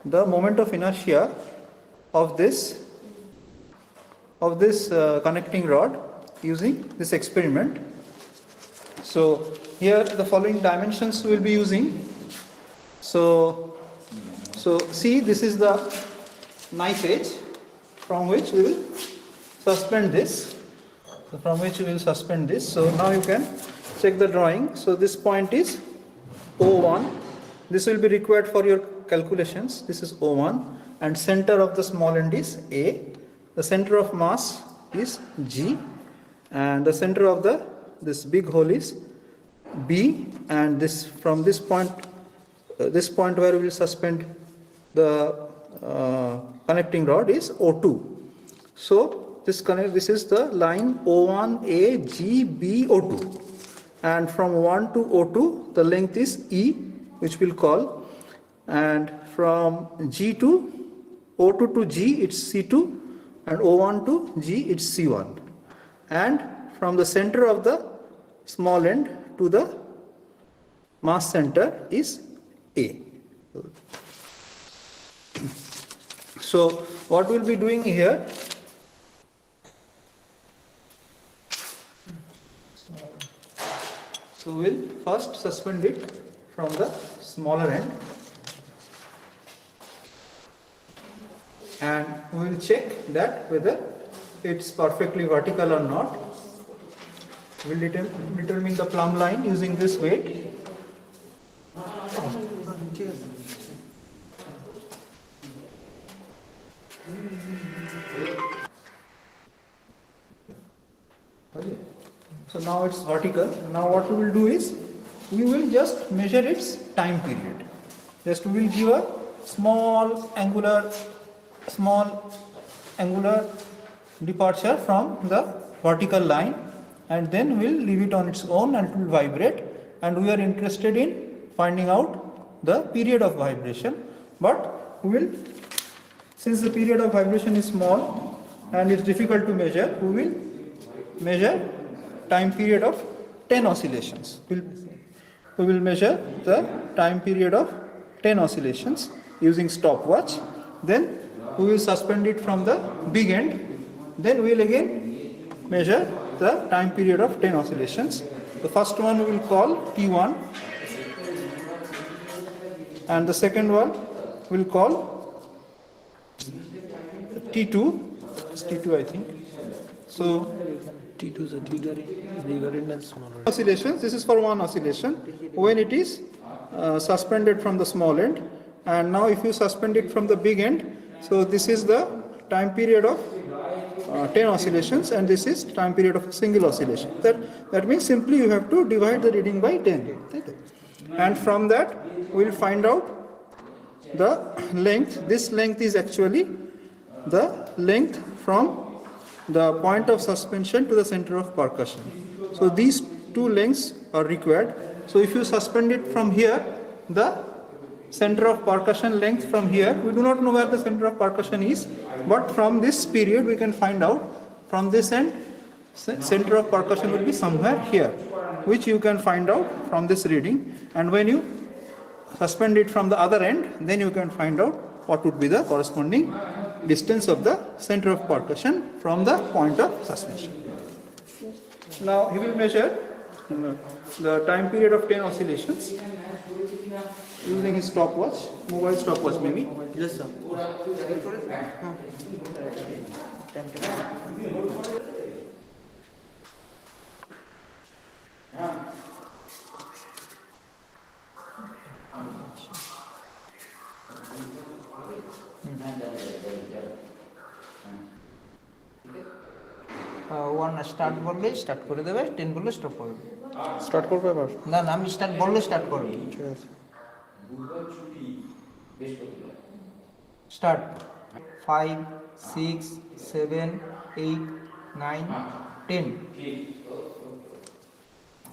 the moment of inertia of this connecting rod using this experiment. So here the following dimensions we will be using. So see, this is the knife edge from which we will suspend this. So now you can check the drawing. So this point is O1. This will be required for your calculations. This is O1, and center of the small end is A. The center of mass is G, and the center of this big hole is B. And this, from this point where we will suspend the connecting rod, is O2. So this is the line O1 A G B O2, and from 1 to O2 the length is E, which we'll call, and from G to O2 to G it's C2, and O1 to G it's C1, and from the center of the small end to the mass center is A. So what we'll be doing here, so we'll first suspend it from the smaller end, and we will check that whether it's perfectly vertical or not. We'll determine the plumb line using this weight. So now it's vertical. Now what we will do is, we will just measure its time period. Just we will give a small angular departure from the vertical line, and then we'll leave it on its own and it will vibrate. And we are interested in finding out the period of vibration, but we will, since the period of vibration is small and it's difficult to measure, we will measure time period of 10 oscillations. We will measure the time period of 10 oscillations using stopwatch. Then we will suspend it from the big end. Then we will again measure the time period of 10 oscillations. The first one we will call T1 and the second one we will call T2. It's T2 I think. So T2 is a gyration and smaller. oscillations, this is for one oscillation when it is suspended from the small end, and now if you suspend it from the big end, so this is the time period of 10 oscillations and this is time period of a single oscillation. That means simply you have to divide the reading by 10. Okay. And from that we will find out the length. This length is actually the length from the point of suspension to the center of percussion. So these two lengths are required. So if you suspend it from here, the center of percussion length from here, we do not know where the center of percussion is, but from this period we can find out from this end, center of percussion will be somewhere here, which you can find out from this reading. And when you suspend it from the other end, then you can find out what would be the corresponding distance of the center of percussion from the point of suspension. Now he will measure the time period of 10 oscillations using his stopwatch, mobile stopwatch maybe. Yes, sir. One start বললে start করে দেবে, 10 বললে stop করবে। Start করবে আবার? না না, আমি স্টার্ট বললে স্টার্ট করবে। ঠিক আছে। Start 5 6 7 8 9 10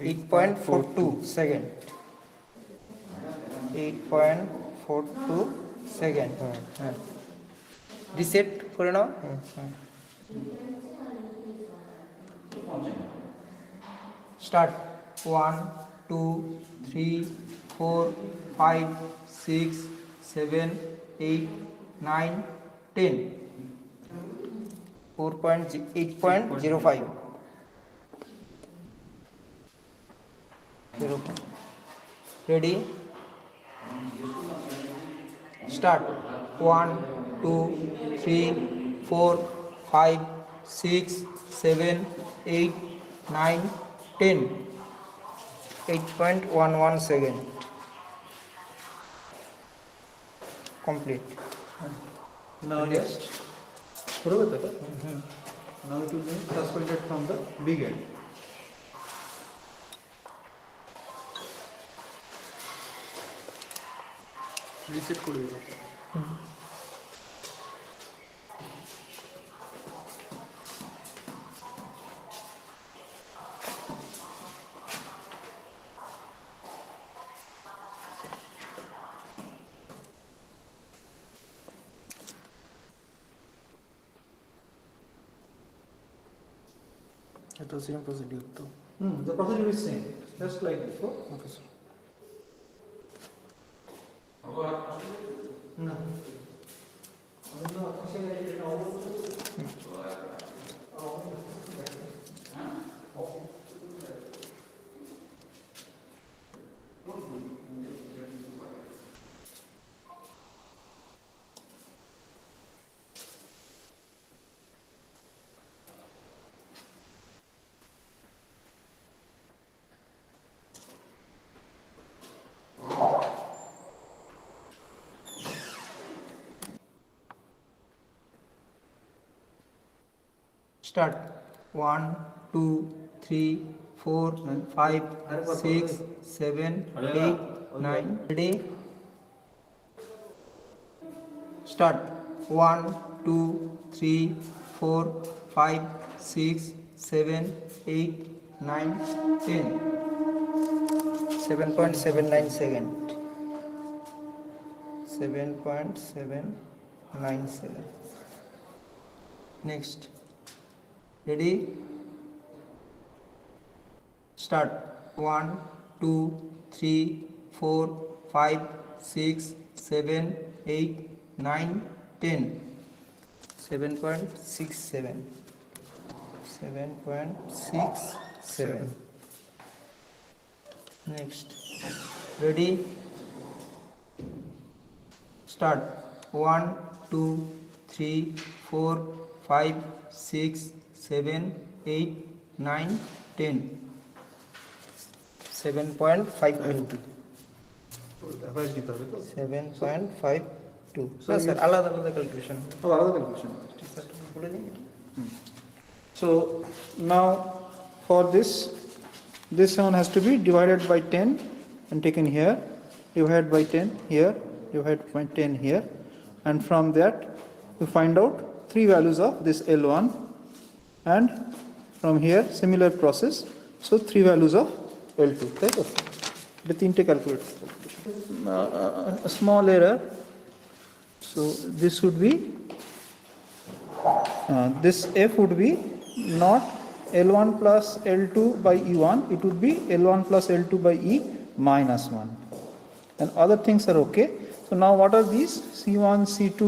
8.42 second 8.42 second. হ্যাঁ, রিসেট করে নাও। Start 1 2 3 4 5 6 7 8 9 10 8.05 ready start 1 2 3 4 5 6 7 8 9 10 8.11 second complete. Now next, now it will be suspended from the big end. Reset করে দেবো। এটা সেম প্রসিডিউর তো? The procedure is same, just like before. Okay sir. Start 1 2 3 4 5 6 7 8 9 ready start 1 2 3 4 5 6 7 8 9 10 7.79 second 7.797 next ready start 1 2 3 4 5 6 7 8 9 10 7.67 7.67. Next. Ready? Start. 1, 2, 3, 4, 5, 6, 7, 8, 9, 10. 7.52. 7.52. Sir, আলাদা আলাদা calculation. Oh, other calculation. So now for this one has to be divided by 10 and taken here, divided by 10 here, divided by 10 here, and from that you find out three values of this L1, and from here similar process, so three values of L2. Right? The তিনটে calculate. A small error. So this would be this F would be not L1 plus L2 by E1, it would be L1 plus L2 by E minus 1. And other things are okay. So now what are these? C1, C2,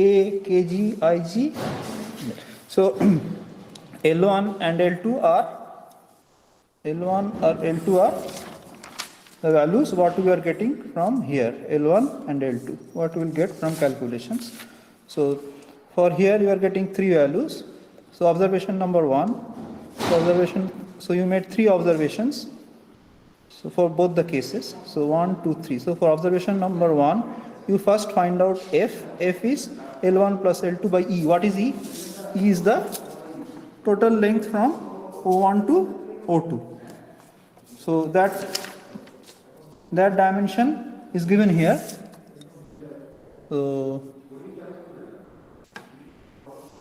A, Kg, Ig. So L1 and L2 are the values what we are getting from here, L1 and L2, what we will get from calculations. So for here you are getting three values. So observation number 1, so you made three observations, so for both the cases, so 1, 2, 3. So for observation number 1, you first find out F is L1 plus L2 by E. What is E? E is the total length from O1 to O2. So that dimension is given here. So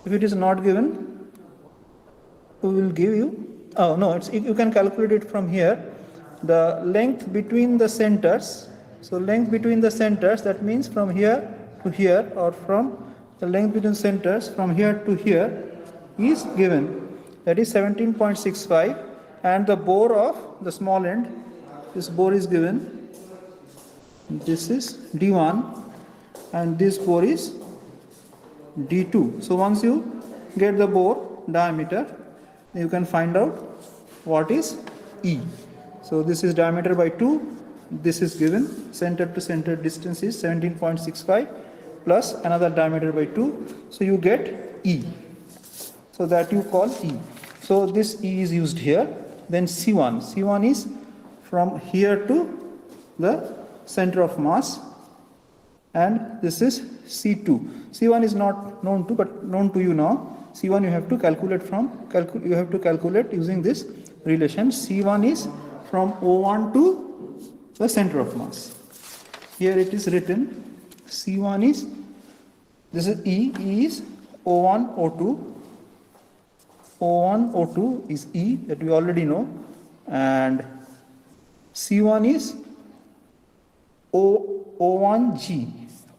if it is not given, we will give you, oh no, you can calculate it from here. The length between the centers, so length between the centers, that means from here to here, or from the length between centers from here to here is given, that is 17.65, and the bore of the small end, this bore is given, this is D1 and this bore is D2. So once you get the bore diameter, you can find out what is E. So this is diameter by 2, this is given, center to center distance is 17.65 plus another diameter by 2, so you get E. So that you call E. So this E is used here. Then C1 is from here to the center of mass, and this is C2. C1 is not known to, but known to you now. C1 you have to calculate using this relation. C1 is from O1 to the center of mass. Here it is written, C1 is, this is E is O1, O2. O1, O2 is E, that we already know, and C1 is O1G.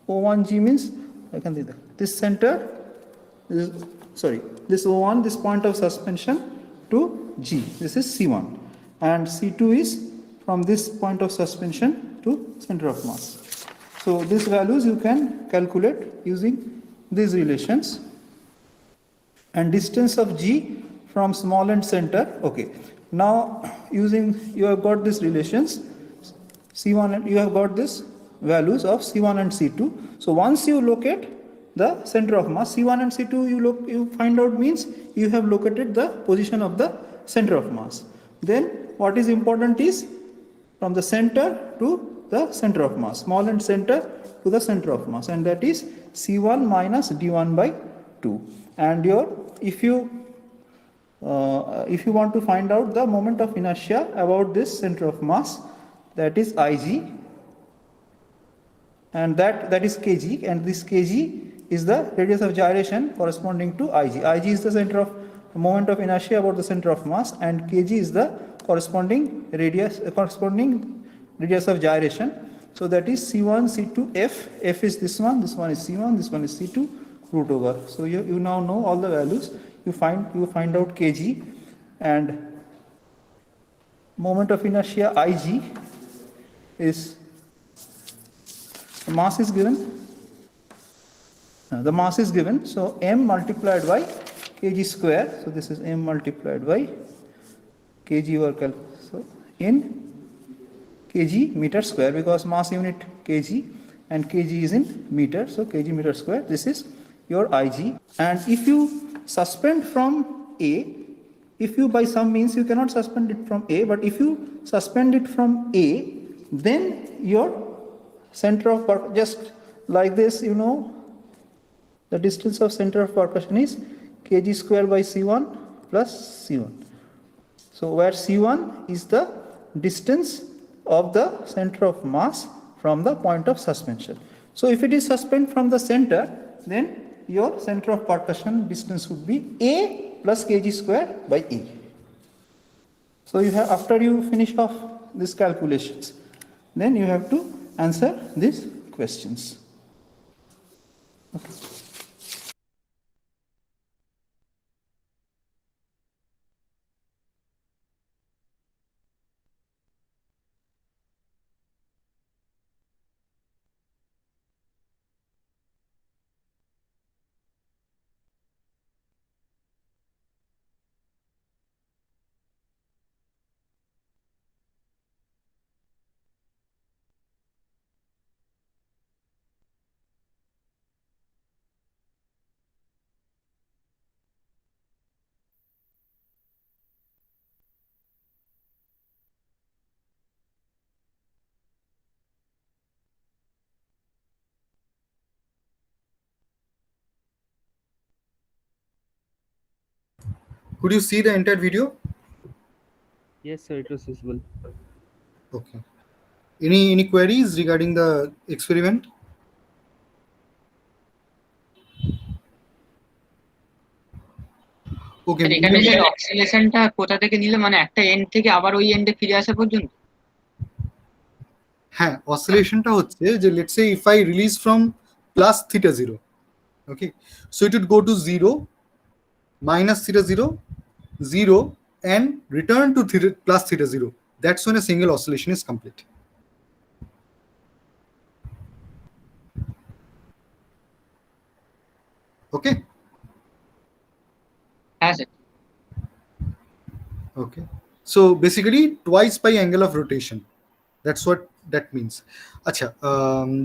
O1G means, I can see that this center, this O1, this point of suspension to G, this is C1, and C2 is from this point of suspension to center of mass. So these values you can calculate using these relations. And distance of G from small end center. Okay, now using, you have got these relations C1 and you have got this values of C1 and C2. So once you locate the center of mass, C1 and C2 you find out means you have located the position of the center of mass. Then what is important is from the center to the center of mass, small end center to the center of mass, and that is C1 minus D1 by 2. And if you want to find out the moment of inertia about this center of mass, that is Ig, and that is Kg, and this Kg is the radius of gyration corresponding to Ig. Ig is the center of moment of inertia about the center of mass, and Kg is the corresponding radius of gyration. So that is C1, C2, F. F is this one is C1, this one is C2, root over. So you now know all the values. You find out Kg, and moment of inertia Ig is, the mass is given. So m multiplied by kg square. So this is m multiplied by kg over so in kg meter square, because mass unit kg and kg is in meter, so kg meter square. This is your Ig. And if you suspend from A, if you by some means, you cannot suspend it from A, but if you suspend it from A, then your center of percussion, just like this, you know, the distance of center of percussion is kg square by C1 plus C1. So where C1 is the distance of the center of mass from the point of suspension. So if it is suspended from the center, then your center of percussion distance would be A plus kg square by E. So you have, after you finish off these calculations, then you have to answer these questions. Okay. Could you see the entire video? Yes, sir, it was visible. Okay. Any queries regarding the experiment? Okay. Sir এখানে যে অক্সিলেশনটা কোথা থেকে নিলে, মানে একটা and থেকে আবার ওই এন্ডে ফিরে আসা পর্যন্ত? হ্যাঁ, অসিলেশনটা হচ্ছে যে let's say if I release from plus theta 0, okay, so it would go to 0, minus theta 0, 0, and return to theta plus theta 0. That's when a single oscillation is complete. Okay. হ্যাঁ sir. Okay, so basically twice pi angle of rotation, that's what that means. Acha,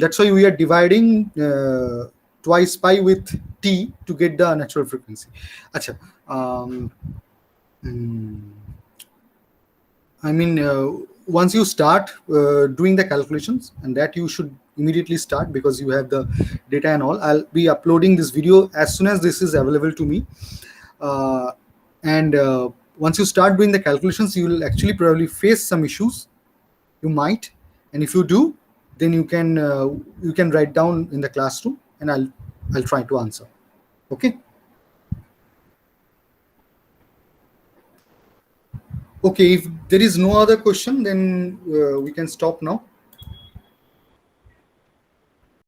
that's why we are dividing twice pi with t to get the natural frequency. Acha, I mean, once you start doing the calculations, and that you should immediately start because you have the data and all. I'll be uploading this video as soon as this is available to me, and once you start doing the calculations, you will actually probably face some issues. You might, and if you do, then you can write down in the classroom, and I'll try to answer. Okay. Okay, if there is no other question, then we can stop now.